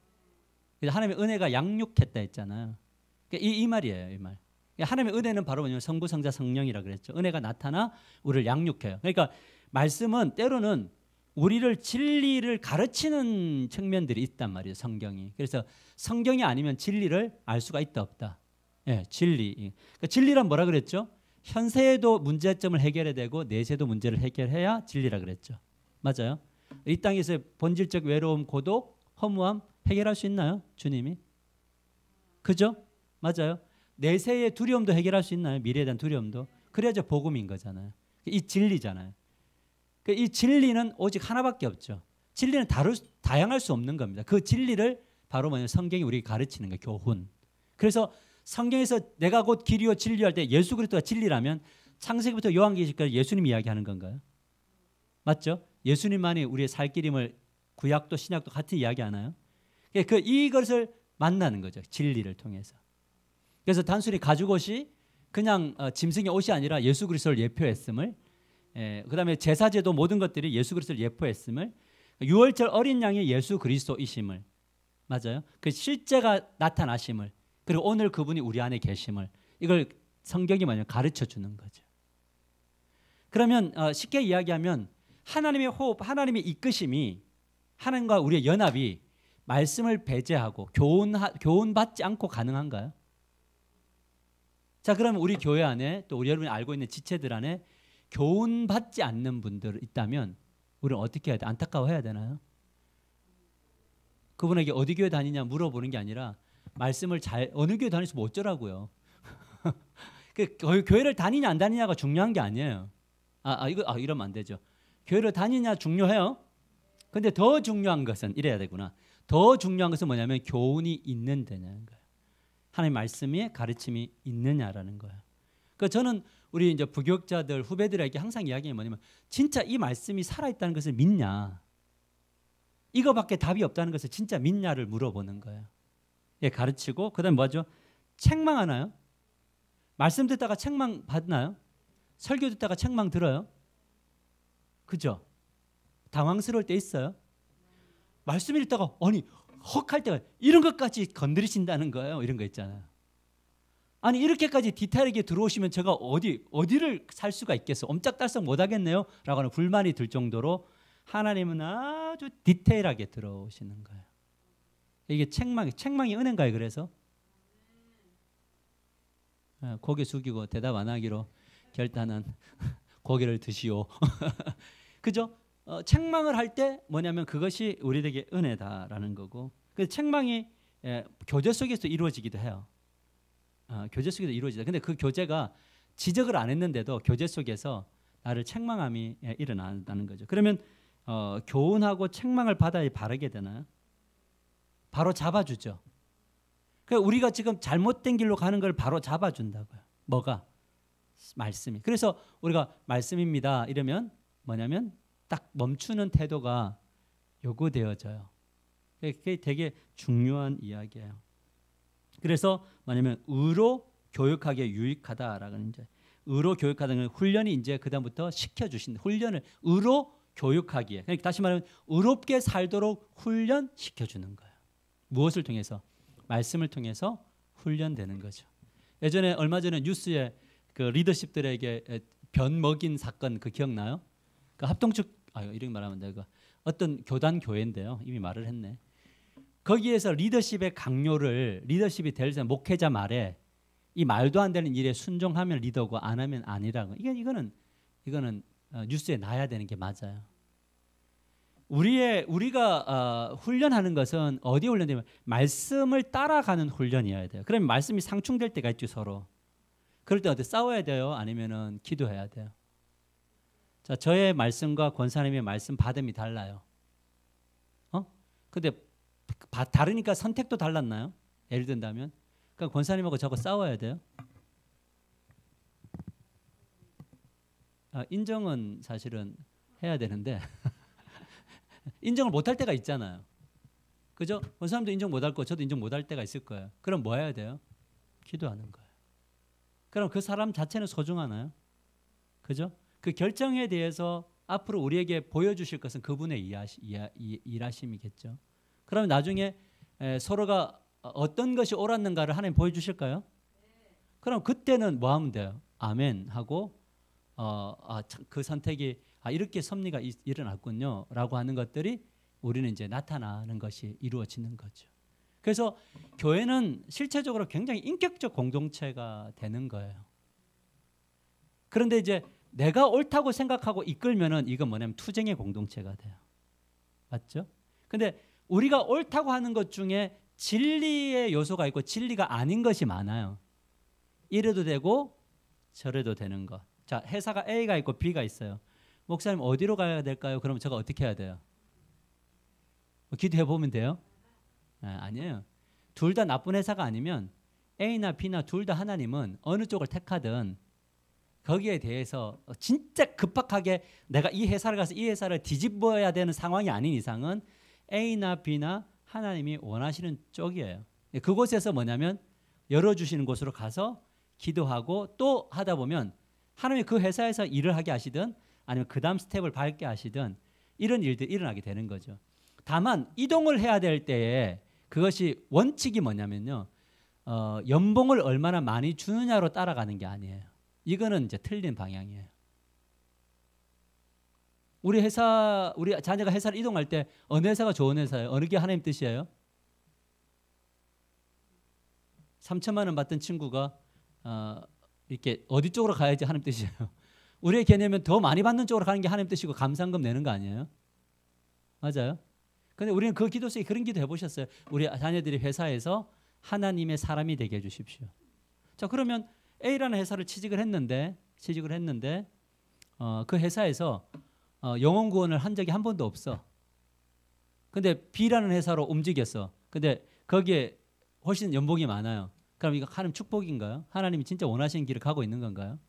그래서 하나님의 은혜가 양육했다 했잖아요. 이 말이에요, 이 말. 하나님의 은혜는 바로 뭐냐면 성부, 성자, 성령이라 그랬죠. 은혜가 나타나 우리를 양육해요. 그러니까 말씀은 때로는 우리를 진리를 가르치는 측면들이 있단 말이에요, 성경이. 그래서 성경이 아니면 진리를 알 수가 있다 없다. 예, 진리. 그러니까 진리란 뭐라 그랬죠? 현세에도 문제점을 해결해야 되고 내세도 문제를 해결해야 진리라 그랬죠. 맞아요? 이 땅에서 본질적 외로움, 고독, 허무함 해결할 수 있나요? 주님이? 그죠? 맞아요. 내세의 두려움도 해결할 수 있나요? 미래에 대한 두려움도. 그래야죠 복음인 거잖아요. 이 진리잖아요. 이 진리는 오직 하나밖에 없죠. 진리는 다양할 수 없는 겁니다. 그 진리를 바로 뭐냐면 성경이 우리에게 가르치는 거예요. 교훈. 그래서 성경에서 내가 곧 길이요 진리요 할 때 예수 그리스도가 진리라면 창세기부터 요한계시까지 예수님 이야기하는 건가요? 맞죠? 예수님만이 우리의 살 길임을 구약도 신약도 같이 이야기하나요? 이것을 만나는 거죠. 진리를 통해서. 그래서 단순히 가죽옷이 그냥 짐승의 옷이 아니라 예수 그리스도를 예표했음을, 그다음에 제사제도 모든 것들이 예수 그리스도를 예표했음을, 유월절 어린 양이 예수 그리스도이심을, 맞아요? 그 실제가 나타나심을, 그리고 오늘 그분이 우리 안에 계심을, 이걸 성경이 뭐냐면 가르쳐 주는 거죠. 그러면 쉽게 이야기하면 하나님의 호흡, 하나님의 이끄심이, 하나님과 우리의 연합이 말씀을 배제하고 교훈받지 않고 가능한가요? 자, 그러면 우리 교회 안에 또 우리 여러분이 알고 있는 지체들 안에 교훈받지 않는 분들 있다면 우리는 어떻게 해야 돼? 안타까워해야 되나요? 그분에게 어디 교회 다니냐 물어보는 게 아니라 말씀을 어느 교회 다니면서 뭐 어쩌라고요. 교회를 다니냐 안 다니냐가 중요한 게 아니에요. 이러면 안 되죠. 교회를 다니냐 중요해요. 근데 더 중요한 것은 이래야 되구나. 더 중요한 것은 뭐냐면 교훈이 있는 데냐는 거예요. 하나님 말씀의 가르침이 있느냐라는 거예요. 그러니까 저는 우리 이제 부교육자들 후배들에게 항상 이야기하는 뭐냐면 진짜 이 말씀이 살아있다는 것을 믿냐? 이거밖에 답이 없다는 것을 진짜 믿냐를 물어보는 거예요. 예, 가르치고 그다음에 뭐죠? 책망하나요? 말씀 듣다가 책망 받나요? 설교 듣다가 책망 들어요? 그죠? 당황스러울 때 있어요? 말씀 읽다가 아니 헉할 때가 이런 것까지 건드리신다는 거예요. 이런 거 있잖아요. 아니 이렇게까지 디테일하게 들어오시면 제가 어디를 살 수가 있겠어? 옴짝달싹 못하겠네요? 라고 하는 불만이 들 정도로 하나님은 아주 디테일하게 들어오시는 거예요. 이게 책망이 은혜인가요? 그래서 고개 숙이고 대답 안 하기로 결단한 고개를 드시오. 그죠? 책망을 할 때 뭐냐면 그것이 우리에게 은혜다라는 거고, 그 책망이 교제 속에서 이루어지기도 해요. 교제 속에서 이루어지다. 근데 그 교제가 지적을 안 했는데도 교제 속에서 나를 책망함이 일어난다는 거죠. 그러면 교훈하고 책망을 받아야 바르게 되나요? 바로 잡아주죠. 그러니까 우리가 지금 잘못된 길로 가는 걸 바로 잡아준다고요. 뭐가? 말씀이. 그래서 우리가 말씀입니다 이러면 뭐냐면 딱 멈추는 태도가 요구되어져요. 그게 되게 중요한 이야기예요. 그래서 뭐냐면 의로 교육하기에 유익하다라는 이제 의로 교육하다는 훈련이 이제 그다음부터 시켜주신다. 훈련을 의로 교육하기에. 그러니까 다시 말하면 의롭게 살도록 훈련시켜주는 거예요. 무엇을 통해서? 말씀을 통해서 훈련되는 거죠. 예전에 얼마 전에 뉴스에 그 리더십들에게 변 먹인 사건 그 기억나요? 그 합동측 이렇게 말하면 내가 어떤 교단 교회인데요. 이미 말을 했네. 거기에서 리더십의 강요를 리더십이 될 목회자 말에 이 말도 안 되는 일에 순종하면 리더고 안 하면 아니라고. 이거는 뉴스에 나야 되는 게 맞아요. 우리가 훈련하는 것은 어디에 훈련되면 말씀을 따라가는 훈련이어야 돼요. 그러면 말씀이 상충될 때가 있죠 서로. 그럴 때 어디 싸워야 돼요? 아니면은 기도해야 돼요? 자, 저의 말씀과 권사님의 말씀 받음이 달라요. 근데 다르니까 선택도 달랐나요? 예를 든다면, 그러니까 권사님하고 저거 싸워야 돼요? 인정은 사실은 해야 되는데 인정을 못할 때가 있잖아요. 그죠? 권사님도 인정 못할 거, 저도 인정 못할 때가 있을 거예요. 그럼 뭐 해야 돼요? 기도하는 거예요. 그럼 그 사람 자체는 소중하나요? 그죠? 그 결정에 대해서 앞으로 우리에게 보여주실 것은 그분의 일하심이겠죠. 그러면 나중에 서로가 어떤 것이 옳았는가를 하나님 보여주실까요? 그럼 그때는 뭐 하면 돼요? 아멘 하고 그 선택이 이렇게 섭리가 일어났군요 라고 하는 것들이 우리는 이제 나타나는 것이 이루어지는 거죠. 그래서 교회는 실체적으로 굉장히 인격적 공동체가 되는 거예요. 그런데 이제 내가 옳다고 생각하고 이끌면은 이건 뭐냐면 투쟁의 공동체가 돼요. 맞죠? 근데 우리가 옳다고 하는 것 중에 진리의 요소가 있고 진리가 아닌 것이 많아요. 이래도 되고 저래도 되는 것. 자, 회사가 A가 있고 B가 있어요. 목사님 어디로 가야 될까요? 그러면 제가 어떻게 해야 돼요? 기도해 보면 돼요? 아니에요. 둘 다 나쁜 회사가 아니면 A나 B나 둘 다 하나님은 어느 쪽을 택하든 거기에 대해서 진짜 급박하게 내가 이 회사를 가서 이 회사를 뒤집어야 되는 상황이 아닌 이상은 A나 B나 하나님이 원하시는 쪽이에요. 그곳에서 뭐냐면 열어주시는 곳으로 가서 기도하고 또 하다 보면 하나님이 그 회사에서 일을 하게 하시든 아니면 그 다음 스텝을 밟게 하시든 이런 일들이 일어나게 되는 거죠. 다만 이동을 해야 될 때에 그것이 원칙이 뭐냐면요. 연봉을 얼마나 많이 주느냐로 따라가는 게 아니에요. 이거는 이제 틀린 방향이에요. 우리 자녀가 회사를 이동할 때 어느 회사가 좋은 회사예요? 어느 게 하나님 뜻이에요? 3천만 원 받던 친구가 이렇게 어디 쪽으로 가야지 하나님 뜻이에요? 우리의 개념은 더 많이 받는 쪽으로 가는 게 하나님 뜻이고 감사한금 내는 거 아니에요? 맞아요? 근데 우리는 그 기도 속에 그런 기도 해보셨어요? 우리 자녀들이 회사에서 하나님의 사람이 되게 해주십시오. 자, 그러면 A라는 회사를 취직을 했는데 그 회사에서 영혼 구원을 한 적이 한 번도 없어. 근데 B라는 회사로 움직였어. 근데 거기에 훨씬 연봉이 많아요. 그럼 이거 하나님 축복인가요? 하나님이 진짜 원하시는 길을 가고 있는 건가요?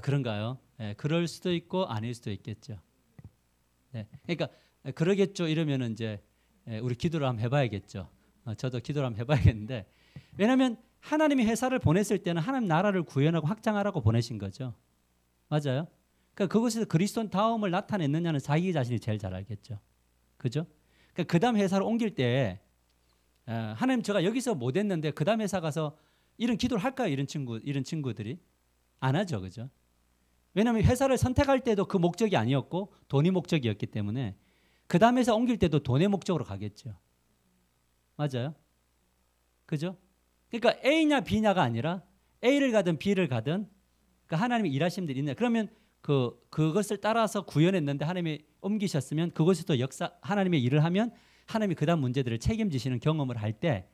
그런가요? 네, 그럴 수도 있고 아닐 수도 있겠죠. 네, 그러니까 그러겠죠. 이러면은 이제 우리 기도를 한번 해봐야겠죠. 저도 기도를 한번 해봐야겠는데, 왜냐하면 하나님이 회사를 보냈을 때는 하나님 나라를 구현하고 확장하라고 보내신 거죠. 맞아요? 그러니까 그곳에서 그리스도다움을 나타냈느냐는 자기 자신이 제일 잘 알겠죠. 그죠? 그러니까 그 다음 회사를 옮길 때 하나님 제가 여기서 못했는데 그 다음 회사 가서 이런 기도를 할까요? 이런 친구들이 안 하죠. 그죠? 왜냐하면 회사를 선택할 때도 그 목적이 아니었고 돈이 목적이었기 때문에 그 다음 회사 옮길 때도 돈의 목적으로 가겠죠. 맞아요? 그죠? 그러니까 A냐 B냐가 아니라 A를 가든 B를 가든 그러니까 하나님이 일하시는 일이 있냐. 그러면 그것을 따라서 구현했는데 하나님이 옮기셨으면 그것에서 하나님의 일을 하면 하나님이 그다음 문제들을 책임지시는 경험을 할 때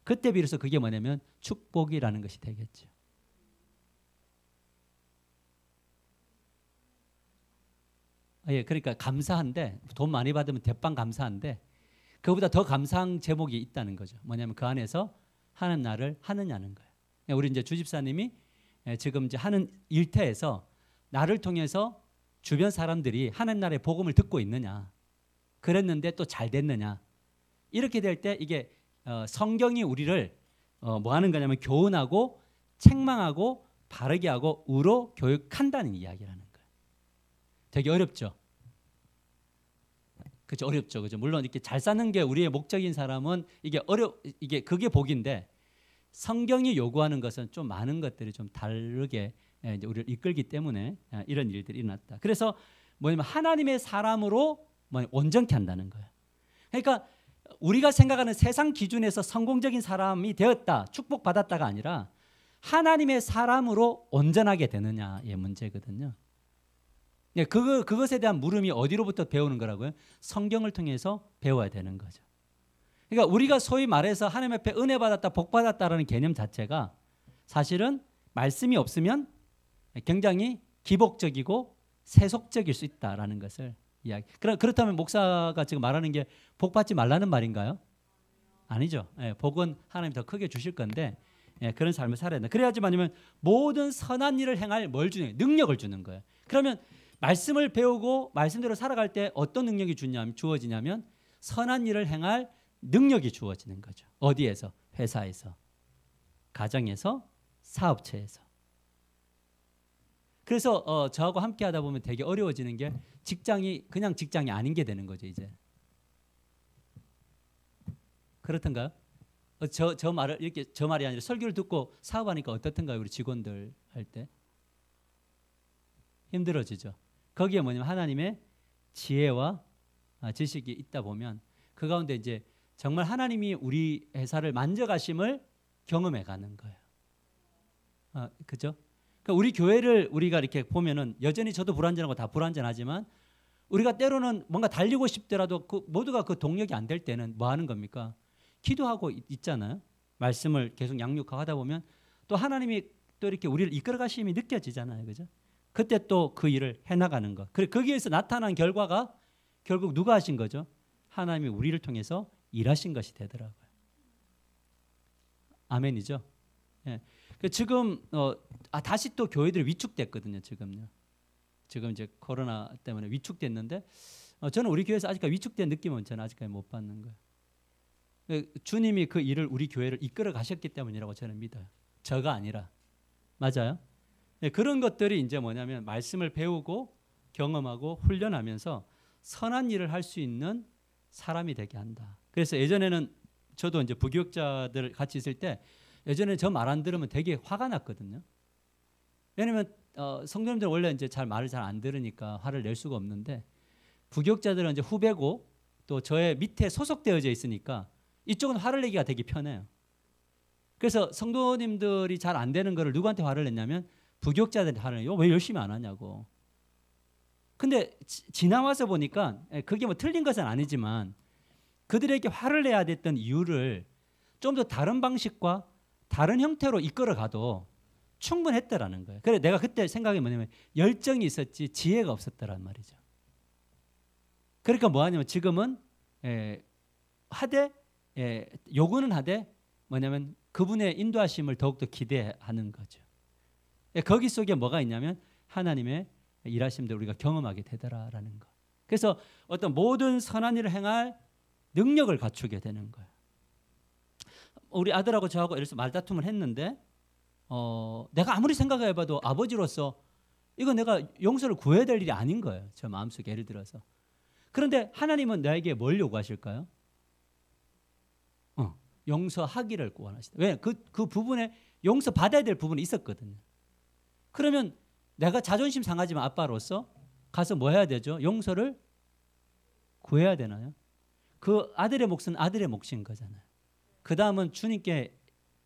그때 비로소 그게 뭐냐면 축복이라는 것이 되겠죠. 예, 그러니까 감사한데 돈 많이 받으면 대빵 감사한데 그보다 더 감사한 제목이 있다는 거죠. 뭐냐면 그 안에서 하나님 나를 하느냐는 거예요. 우리 이제 주집사님이 지금 이제 하는 일터에서 나를 통해서 주변 사람들이 하나님 나라의 복음을 듣고 있느냐, 그랬는데 또 잘 됐느냐, 이렇게 될 때 이게 성경이 우리를 뭐 하는 거냐면 교훈하고 책망하고 바르게 하고 우로 교육한다는 이야기라는 거예요. 되게 어렵죠. 그죠, 어렵죠, 그죠. 물론 이렇게 잘 사는 게 우리의 목적인 사람은 이게 그게 복인데 성경이 요구하는 것은 좀 많은 것들이 좀 다르게 이제 우리를 이끌기 때문에 이런 일들이 일어났다. 그래서 뭐냐면 하나님의 사람으로 온전케 한다는 거예요. 그러니까 우리가 생각하는 세상 기준에서 성공적인 사람이 되었다, 축복받았다가 아니라 하나님의 사람으로 온전하게 되느냐의 문제거든요. 그것에 대한 물음이 어디로부터 배우는 거라고요? 성경을 통해서 배워야 되는 거죠. 그러니까 우리가 소위 말해서 하나님 앞에 은혜 받았다, 복 받았다라는 개념 자체가 사실은 말씀이 없으면 굉장히 기복적이고 세속적일 수 있다라는 것을 이야기. 그렇다면 목사가 지금 말하는 게 복 받지 말라는 말인가요? 아니죠. 복은 하나님 더 크게 주실 건데 그런 삶을 살아야 된다. 그래야지만이면 모든 선한 일을 행할 뭘 주는 거예요? 능력을 주는 거예요. 그러면 말씀을 배우고 말씀대로 살아갈 때 어떤 능력이 주어지냐면 선한 일을 행할 능력이 주어지는 거죠. 어디에서? 회사에서, 가정에서, 사업체에서. 그래서 저하고 함께 하다 보면 되게 어려워지는 게 직장이 그냥 직장이 아닌 게 되는 거죠, 이제. 그렇던가요? 저 말을 이렇게 저 말이 아니라 설교를 듣고 사업하니까 어떻던가요, 우리 직원들 할 때? 힘들어지죠. 거기에 뭐냐면 하나님의 지혜와 지식이 있다 보면 그 가운데 이제 정말 하나님이 우리 회사를 만져가심을 경험해 가는 거예요. 그죠? 그러니까 우리 교회를 우리가 이렇게 보면은 여전히 저도 불완전하고 다 불완전하지만 우리가 때로는 뭔가 달리고 싶더라도 모두가 그 동력이 안 될 때는 뭐 하는 겁니까? 기도하고 있잖아요. 말씀을 계속 양육하고 하다 보면 또 하나님이 또 이렇게 우리를 이끌어 가심이 느껴지잖아요. 그죠? 그때 또 그 일을 해나가는 것. 그래 거기에서 나타난 결과가 결국 누가 하신 거죠? 하나님이 우리를 통해서 일하신 것이 되더라고요. 아멘이죠. 예. 지금 다시 또 교회들이 위축됐거든요. 지금요. 지금 이제 코로나 때문에 위축됐는데 저는 우리 교회에서 아직까지 위축된 느낌은 저는 아직까지 못 받는 거예요. 주님이 그 일을 우리 교회를 이끌어 가셨기 때문이라고 저는 믿어요. 저가 아니라. 맞아요. 예, 그런 것들이 이제 뭐냐면 말씀을 배우고 경험하고 훈련하면서 선한 일을 할 수 있는 사람이 되게 한다. 그래서 예전에는 저도 이제 부교육자들 같이 있을 때 예전에 저 말 안 들으면 되게 화가 났거든요. 왜냐면 성도님들 원래 이제 말을 잘 안 들으니까 화를 낼 수가 없는데 부교육자들은 이제 후배고 또 저의 밑에 소속되어져 있으니까 이쪽은 화를 내기가 되게 편해요. 그래서 성도님들이 잘 안 되는 거를 누구한테 화를 냈냐면 부교육자들한테 화를 내요. 왜 열심히 안 하냐고. 근데 지나와서 보니까 그게 뭐 틀린 것은 아니지만 그들에게 화를 내야 됐던 이유를 좀 더 다른 방식과 다른 형태로 이끌어가도 충분했더라는 거예요. 그래 내가 그때 생각이 뭐냐면 열정이 있었지 지혜가 없었더란 말이죠. 그러니까 뭐 하냐면 지금은 하되 요구는 하되 뭐냐면 그분의 인도하심을 더욱더 기대하는 거죠. 거기 속에 뭐가 있냐면 하나님의 일하심들 우리가 경험하게 되더라라는 거. 그래서 어떤 모든 선한 일을 행할 능력을 갖추게 되는 거예요. 우리 아들하고 저하고 예를 들어서 말다툼을 했는데 내가 아무리 생각해봐도 아버지로서 이거 내가 용서를 구해야 될 일이 아닌 거예요. 저 마음속에 예를 들어서. 그런데 하나님은 나에게 뭘 요구하실까요? 용서하기를 구원하시다. 왜? 그 부분에 용서받아야 될 부분이 있었거든요. 그러면 내가 자존심 상하지만 아빠로서 가서 뭐 해야 되죠? 용서를 구해야 되나요? 그 아들의 몫은 아들의 몫인 거잖아요. 그 다음은 주님께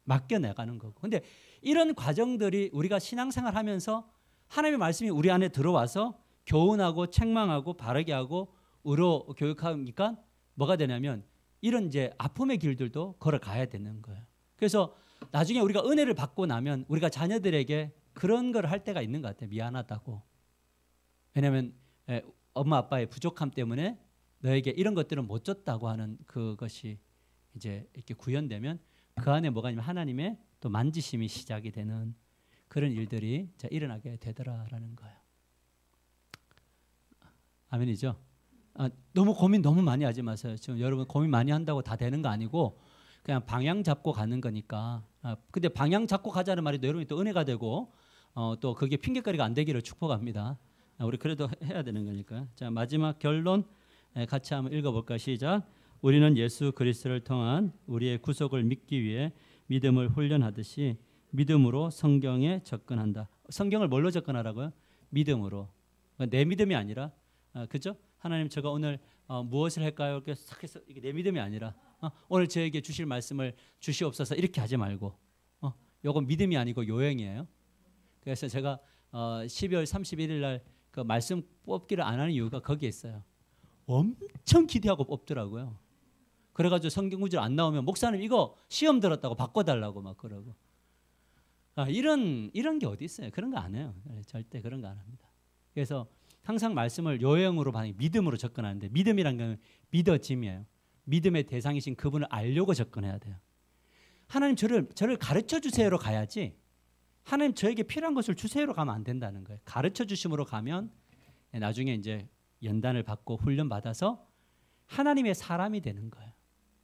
맡겨나가는 거고. 근데 이런 과정들이 우리가 신앙생활 하면서 하나님의 말씀이 우리 안에 들어와서 교훈하고 책망하고 바르게 하고 의로 교육하니까 뭐가 되냐면 이런 이제 아픔의 길들도 걸어가야 되는 거예요. 그래서 나중에 우리가 은혜를 받고 나면 우리가 자녀들에게 그런 걸 할 때가 있는 것 같아요. 미안하다고. 왜냐하면 엄마 아빠의 부족함 때문에 너에게 이런 것들은 못 줬다고 하는 그것이 이제 이렇게 구현되면 그 안에 뭐가 있냐면 하나님의 또 만지심이 시작이 되는 그런 일들이 일어나게 되더라라는 거예요. 아멘이죠? 너무 고민 너무 많이 하지 마세요. 지금 여러분 고민 많이 한다고 다 되는 거 아니고 그냥 방향 잡고 가는 거니까. 근데 방향 잡고 가자는 말이 여러분이 또 은혜가 되고 또 그게 핑계거리가 안 되기를 축복합니다. 우리 그래도 해야 되는 거니까. 자, 마지막 결론 같이 한번 읽어볼까요? 시작. 우리는 예수 그리스도를 통한 우리의 구속을 믿기 위해 믿음을 훈련하듯이 믿음으로 성경에 접근한다. 성경을 뭘로 접근하라고요? 믿음으로. 내 믿음이 아니라, 그죠? 하나님 제가 오늘 무엇을 할까요? 이렇게 싹 해서 이게 내 믿음이 아니라 오늘 저에게 주실 말씀을 주시옵소서 이렇게 하지 말고 요건 믿음이 아니고 요행이에요. 그래서 제가 12월 31일 날 그 말씀 뽑기를 안 하는 이유가 거기에 있어요. 엄청 기대하고 뽑더라고요. 그래가지고 성경 구절 안 나오면 목사님 이거 시험 들었다고 바꿔달라고 막 그러고. 이런 게 어디 있어요? 그런 거 안 해요. 절대 그런 거 안 합니다. 그래서 항상 말씀을 요행으로 반응, 믿음으로 접근하는데 믿음이란 건 믿어짐이에요. 믿음의 대상이신 그분을 알려고 접근해야 돼요. 하나님 저를 가르쳐 주세요로 가야지 하나님 저에게 필요한 것을 주세요로 가면 안 된다는 거예요. 가르쳐 주심으로 가면 나중에 이제 연단을 받고 훈련 받아서 하나님의 사람이 되는 거예요.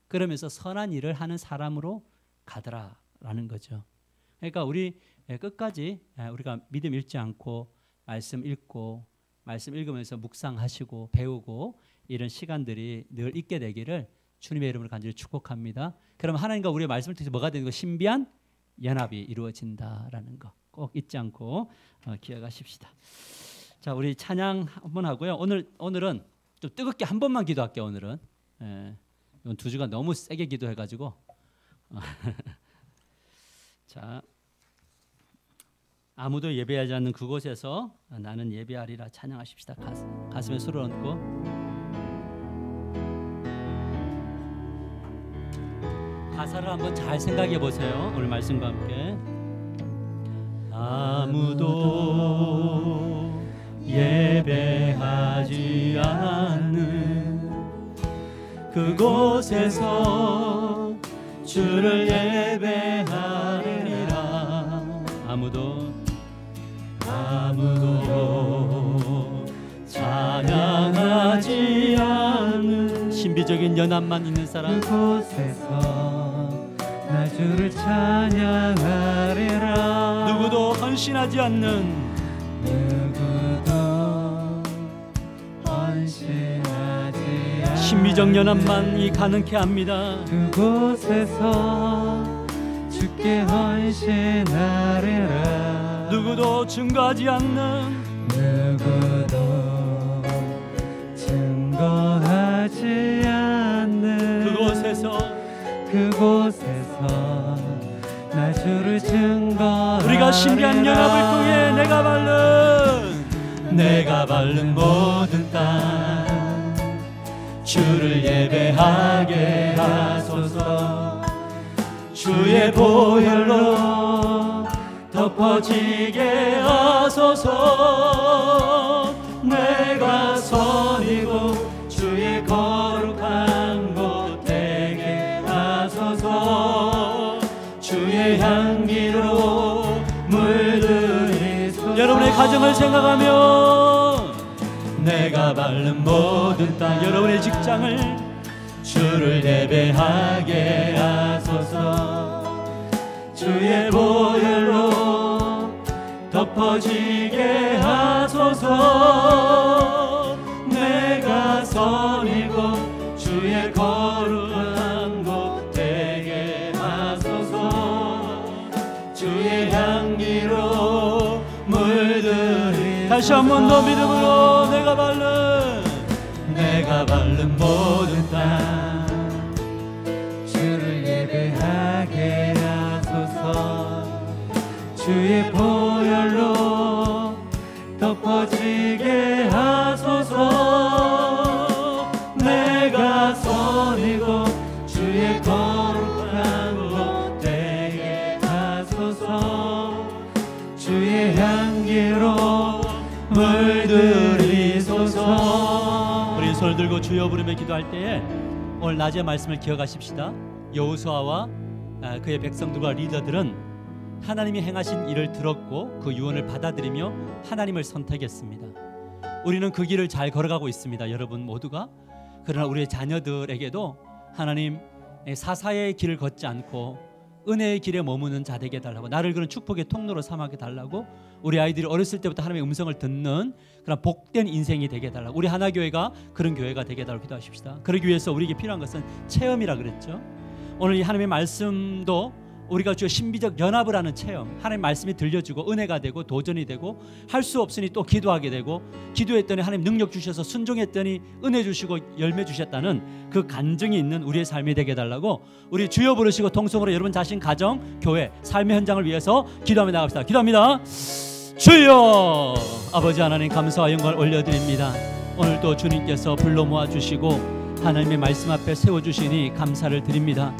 그러면서 선한 일을 하는 사람으로 가더라라는 거죠. 그러니까 우리 끝까지 우리가 믿음 잃지 않고 말씀 읽고 말씀 읽으면서 묵상하시고 배우고 이런 시간들이 늘 있게 되기를 주님의 이름으로 간절히 축복합니다. 그럼 하나님과 우리의 말씀을 통해서 뭐가 되는 거? 신비한 연합이 이루어진다라는 거 꼭 잊지 않고 기억하십시다. 자, 우리 찬양 한번 하고요. 오늘은 좀 뜨겁게 한 번만 기도할게요. 오늘은 이건 2주간 너무 세게 기도해가지고 자, 아무도 예배하지 않는 그곳에서 나는 예배하리라 찬양하십시다. 가슴에 손을 얹고 가사를 한번 잘 생각해 보세요. 오늘 말씀과 함께. 아무도 예배하지 않는 그곳에서 주를 예배하리라. 아무도 찬양하지 않는 신비적인 연합만 있는 사람 그곳에서 나 주를 찬양하리라. 누구도 헌신하지 않는 신비적 연합만이 가능케 합니다. 그곳에서 주께 헌신하리라. 누구도 증거하지 않는 증거하지 않는 그곳에서 나 주를 증거하리라. 우리가 신비한 연합을 통해 내가 바른 모든 땅 주를 예배하게 하소서. 주의 보혈로 덮어지게 하소서. 내가 선이고 주의 거룩한 곳 되게 하소서. 주의 향기로 물들이소서. 여러분의 가정을 생각하며 내가 바른 모든 땅, 여러분의 직장을 주를 예배하게 하소서. 주의 보혈로 덮어지게 하소서. 내가 선이고 주의 거룩한 곳 되게 하소서. 주의 향기로 물들이. 다시 한 번 더 믿음으로 내가 바른 모든 땅 주를 예배하게 하소서. 주의 보혈로 깊어지게 하소서. 내가 선이고 주의 거룩한 곳 되게 하소서. 주의 향기로 물들이소서. 우리 손을 들고 주여 부르며 기도할 때에 오늘 낮의 말씀을 기억하십시다. 여호수아와 그의 백성들과 리더들은 하나님이 행하신 일을 들었고 그 유언을 받아들이며 하나님을 선택했습니다. 우리는 그 길을 잘 걸어가고 있습니다, 여러분 모두가. 그러나 우리의 자녀들에게도 하나님 사사의 길을 걷지 않고 은혜의 길에 머무는 자 되게 해달라고, 나를 그런 축복의 통로로 삼게 달라고, 우리 아이들이 어렸을 때부터 하나님의 음성을 듣는 그런 복된 인생이 되게 해달라고, 우리 하나교회가 그런 교회가 되게 해달라고 기도하십시다. 그러기 위해서 우리에게 필요한 것은 체험이라 그랬죠. 오늘 이 하나님의 말씀도 우리가 주의 신비적 연합을 하는 체험, 하나님 말씀이 들려주고 은혜가 되고 도전이 되고, 할 수 없으니 또 기도하게 되고, 기도했더니 하나님 능력 주셔서 순종했더니 은혜 주시고 열매 주셨다는 그 간증이 있는 우리의 삶이 되게 해달라고, 우리 주여 부르시고 통성으로 여러분 자신, 가정, 교회, 삶의 현장을 위해서 기도하며 나갑시다. 기도합니다. 주여, 아버지 하나님 감사와 영광을 올려드립니다. 오늘도 주님께서 불러 모아주시고 하나님의 말씀 앞에 세워주시니 감사를 드립니다.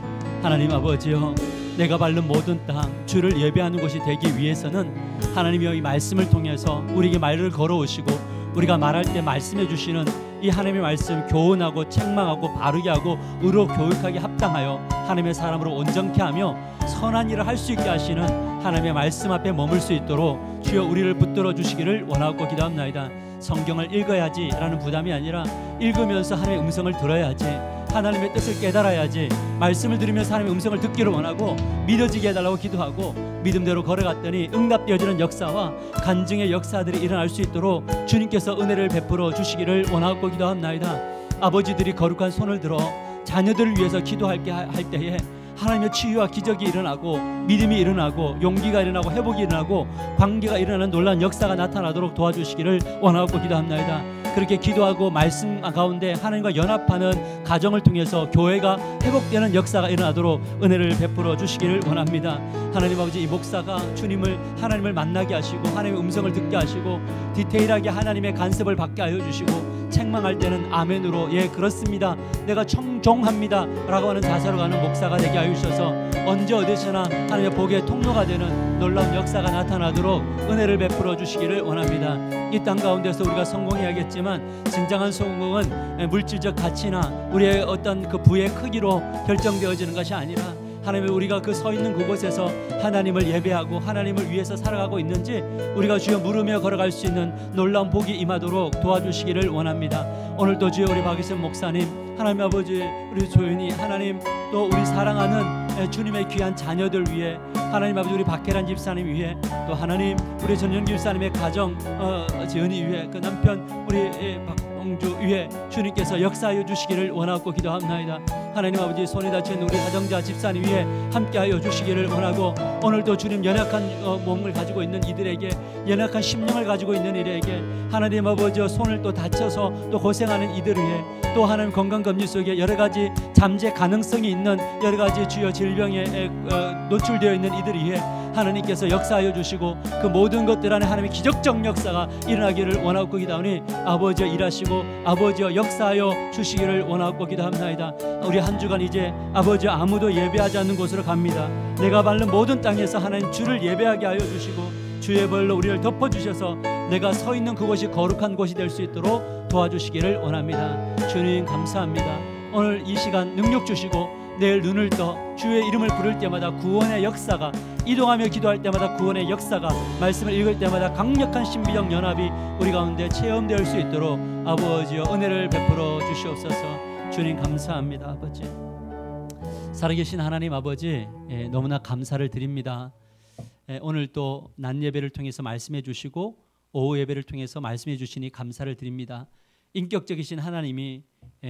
하나님 아버지여, 내가 밟는 모든 땅 주를 예배하는 곳이 되기 위해서는 하나님이여 이 말씀을 통해서 우리에게 말을 걸어오시고 우리가 말할 때 말씀해 주시는 이 하나님의 말씀 교훈하고 책망하고 바르게 하고 의로 교육하게 합당하여 하나님의 사람으로 온전케 하며 선한 일을 할 수 있게 하시는 하나님의 말씀 앞에 머물 수 있도록 주여 우리를 붙들어 주시기를 원하고 기도합나이다. 성경을 읽어야지 라는 부담이 아니라 읽으면서 하나님의 음성을 들어야지, 하나님의 뜻을 깨달아야지, 말씀을 들으면서 하나님의 음성을 듣기를 원하고 믿어지게 해달라고 기도하고, 믿음대로 걸어갔더니 응답되어지는 역사와 간증의 역사들이 일어날 수 있도록 주님께서 은혜를 베풀어 주시기를 원하고 기도합나이다. 아버지들이 거룩한 손을 들어 자녀들을 위해서 기도할 때에 하나님의 치유와 기적이 일어나고 믿음이 일어나고 용기가 일어나고 회복이 일어나고 관계가 일어나는 놀라운 역사가 나타나도록 도와주시기를 원하고 기도합나이다. 그렇게 기도하고 말씀 가운데 하나님과 연합하는 가정을 통해서 교회가 회복되는 역사가 일어나도록 은혜를 베풀어 주시기를 원합니다. 하나님 아버지, 이 목사가 주님을, 하나님을 만나게 하시고 하나님의 음성을 듣게 하시고 디테일하게 하나님의 간섭을 받게 하여 주시고, 책망할 때는 아멘으로 예 그렇습니다, 내가 청종합니다 라고 하는 자세로 가는 목사가 되게 하여 주셔서 언제 어디서나 하나님의 복의 통로가 되는 놀라운 역사가 나타나도록 은혜를 베풀어 주시기를 원합니다. 이 땅 가운데서 우리가 성공해야겠지만 진정한 성공은 물질적 가치나 우리의 어떤 그 부의 크기로 결정되어지는 것이 아니라 하나님의 우리가 그 서 있는 그곳에서 하나님을 예배하고 하나님을 위해서 살아가고 있는지 우리가 주여 물으며 걸어갈 수 있는 놀라운 복이 임하도록 도와주시기를 원합니다. 오늘도 주여 우리 박이선 목사님, 하나님 아버지, 우리 조윤이 하나님, 또 우리 사랑하는 주님의 귀한 자녀들 위해, 하나님 아버지 우리 박혜란 집사님 위해, 또 하나님 우리 전영기 집사님의 가정 지은이 위해, 그 남편 우리 박봉주 위해 주님께서 역사하여 주시기를 원하고 기도합나이다. 하나님 아버지, 손이 다친 우리 가정자 집사님 위해 함께하여 주시기를 원하고, 오늘도 주님 연약한 몸을 가지고 있는 이들에게, 연약한 심령을 가지고 있는 이들에게 하나님 아버지 손을 또 다쳐서 또 고생하는 이들 위해, 또 하나님 건강검진 속에 여러가지 잠재 가능성이 있는 여러가지 주여 질병에 노출되어 있는 이들 위해 하나님께서 역사하여 주시고 그 모든 것들 안에 하나님의 기적적 역사가 일어나기를 원하고 기도하니 아버지여 일하시고 아버지여 역사하여 주시기를 원하고 기도합나이다. 우리 한 주간 이제 아버지 아무도 예배하지 않는 곳으로 갑니다. 내가 밟는 모든 땅에서 하나님 주를 예배하게 하여 주시고 주의 벌로 우리를 덮어주셔서 내가 서 있는 그곳이 거룩한 곳이 될 수 있도록 도와주시기를 원합니다. 주님 감사합니다. 오늘 이 시간 능력 주시고 내일 눈을 떠 주의 이름을 부를 때마다 구원의 역사가, 이동하며 기도할 때마다 구원의 역사가, 말씀을 읽을 때마다 강력한 신비적 연합이 우리 가운데 체험될 수 있도록 아버지여 은혜를 베풀어 주시옵소서. 주님 감사합니다. 아버지, 살아계신 하나님 아버지, 너무나 감사를 드립니다. 오늘 또 낮 예배를 통해서 말씀해 주시고 오후 예배를 통해서 말씀해 주시니 감사를 드립니다. 인격적이신 하나님이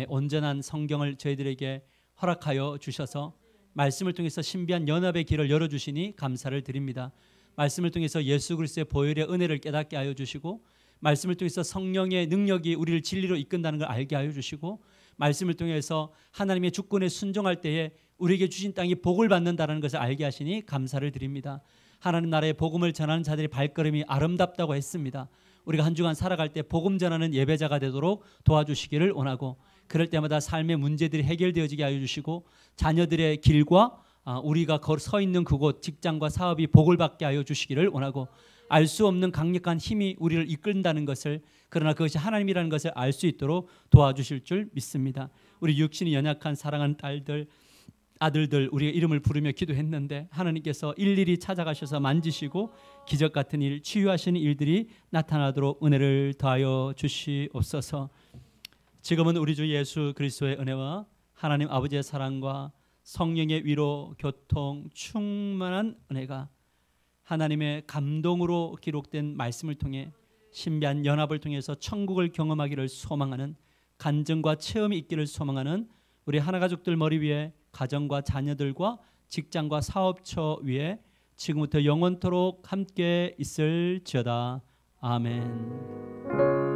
온전한 성경을 저희들에게 허락하여 주셔서 말씀을 통해서 신비한 연합의 길을 열어주시니 감사를 드립니다. 말씀을 통해서 예수 그리스도의 보혈의 은혜를 깨닫게 하여 주시고, 말씀을 통해서 성령의 능력이 우리를 진리로 이끈다는 걸 알게 하여 주시고, 말씀을 통해서 하나님의 주권에 순종할 때에 우리에게 주신 땅이 복을 받는다는 것을 알게 하시니 감사를 드립니다. 하나님 나라의 복음을 전하는 자들의 발걸음이 아름답다고 했습니다. 우리가 한 주간 살아갈 때 복음 전하는 예배자가 되도록 도와주시기를 원하고, 그럴 때마다 삶의 문제들이 해결되어지게 하여 주시고, 자녀들의 길과 우리가 서 있는 그곳 직장과 사업이 복을 받게 하여 주시기를 원하고, 알 수 없는 강력한 힘이 우리를 이끈다는 것을, 그러나 그것이 하나님이라는 것을 알 수 있도록 도와주실 줄 믿습니다. 우리 육신이 연약한 사랑하는 딸들, 아들들, 우리가 이름을 부르며 기도했는데 하나님께서 일일이 찾아가셔서 만지시고 기적 같은 일, 치유하시는 일들이 나타나도록 은혜를 더하여 주시옵소서. 지금은 우리 주 예수 그리스도의 은혜와 하나님 아버지의 사랑과 성령의 위로, 교통, 충만한 은혜가 하나님의 감동으로 기록된 말씀을 통해 신비한 연합을 통해서 천국을 경험하기를 소망하는, 간증과 체험이 있기를 소망하는 우리 하나가족들 머리 위에, 가정과 자녀들과 직장과 사업처 위에 지금부터 영원토록 함께 있을지어다. 아멘.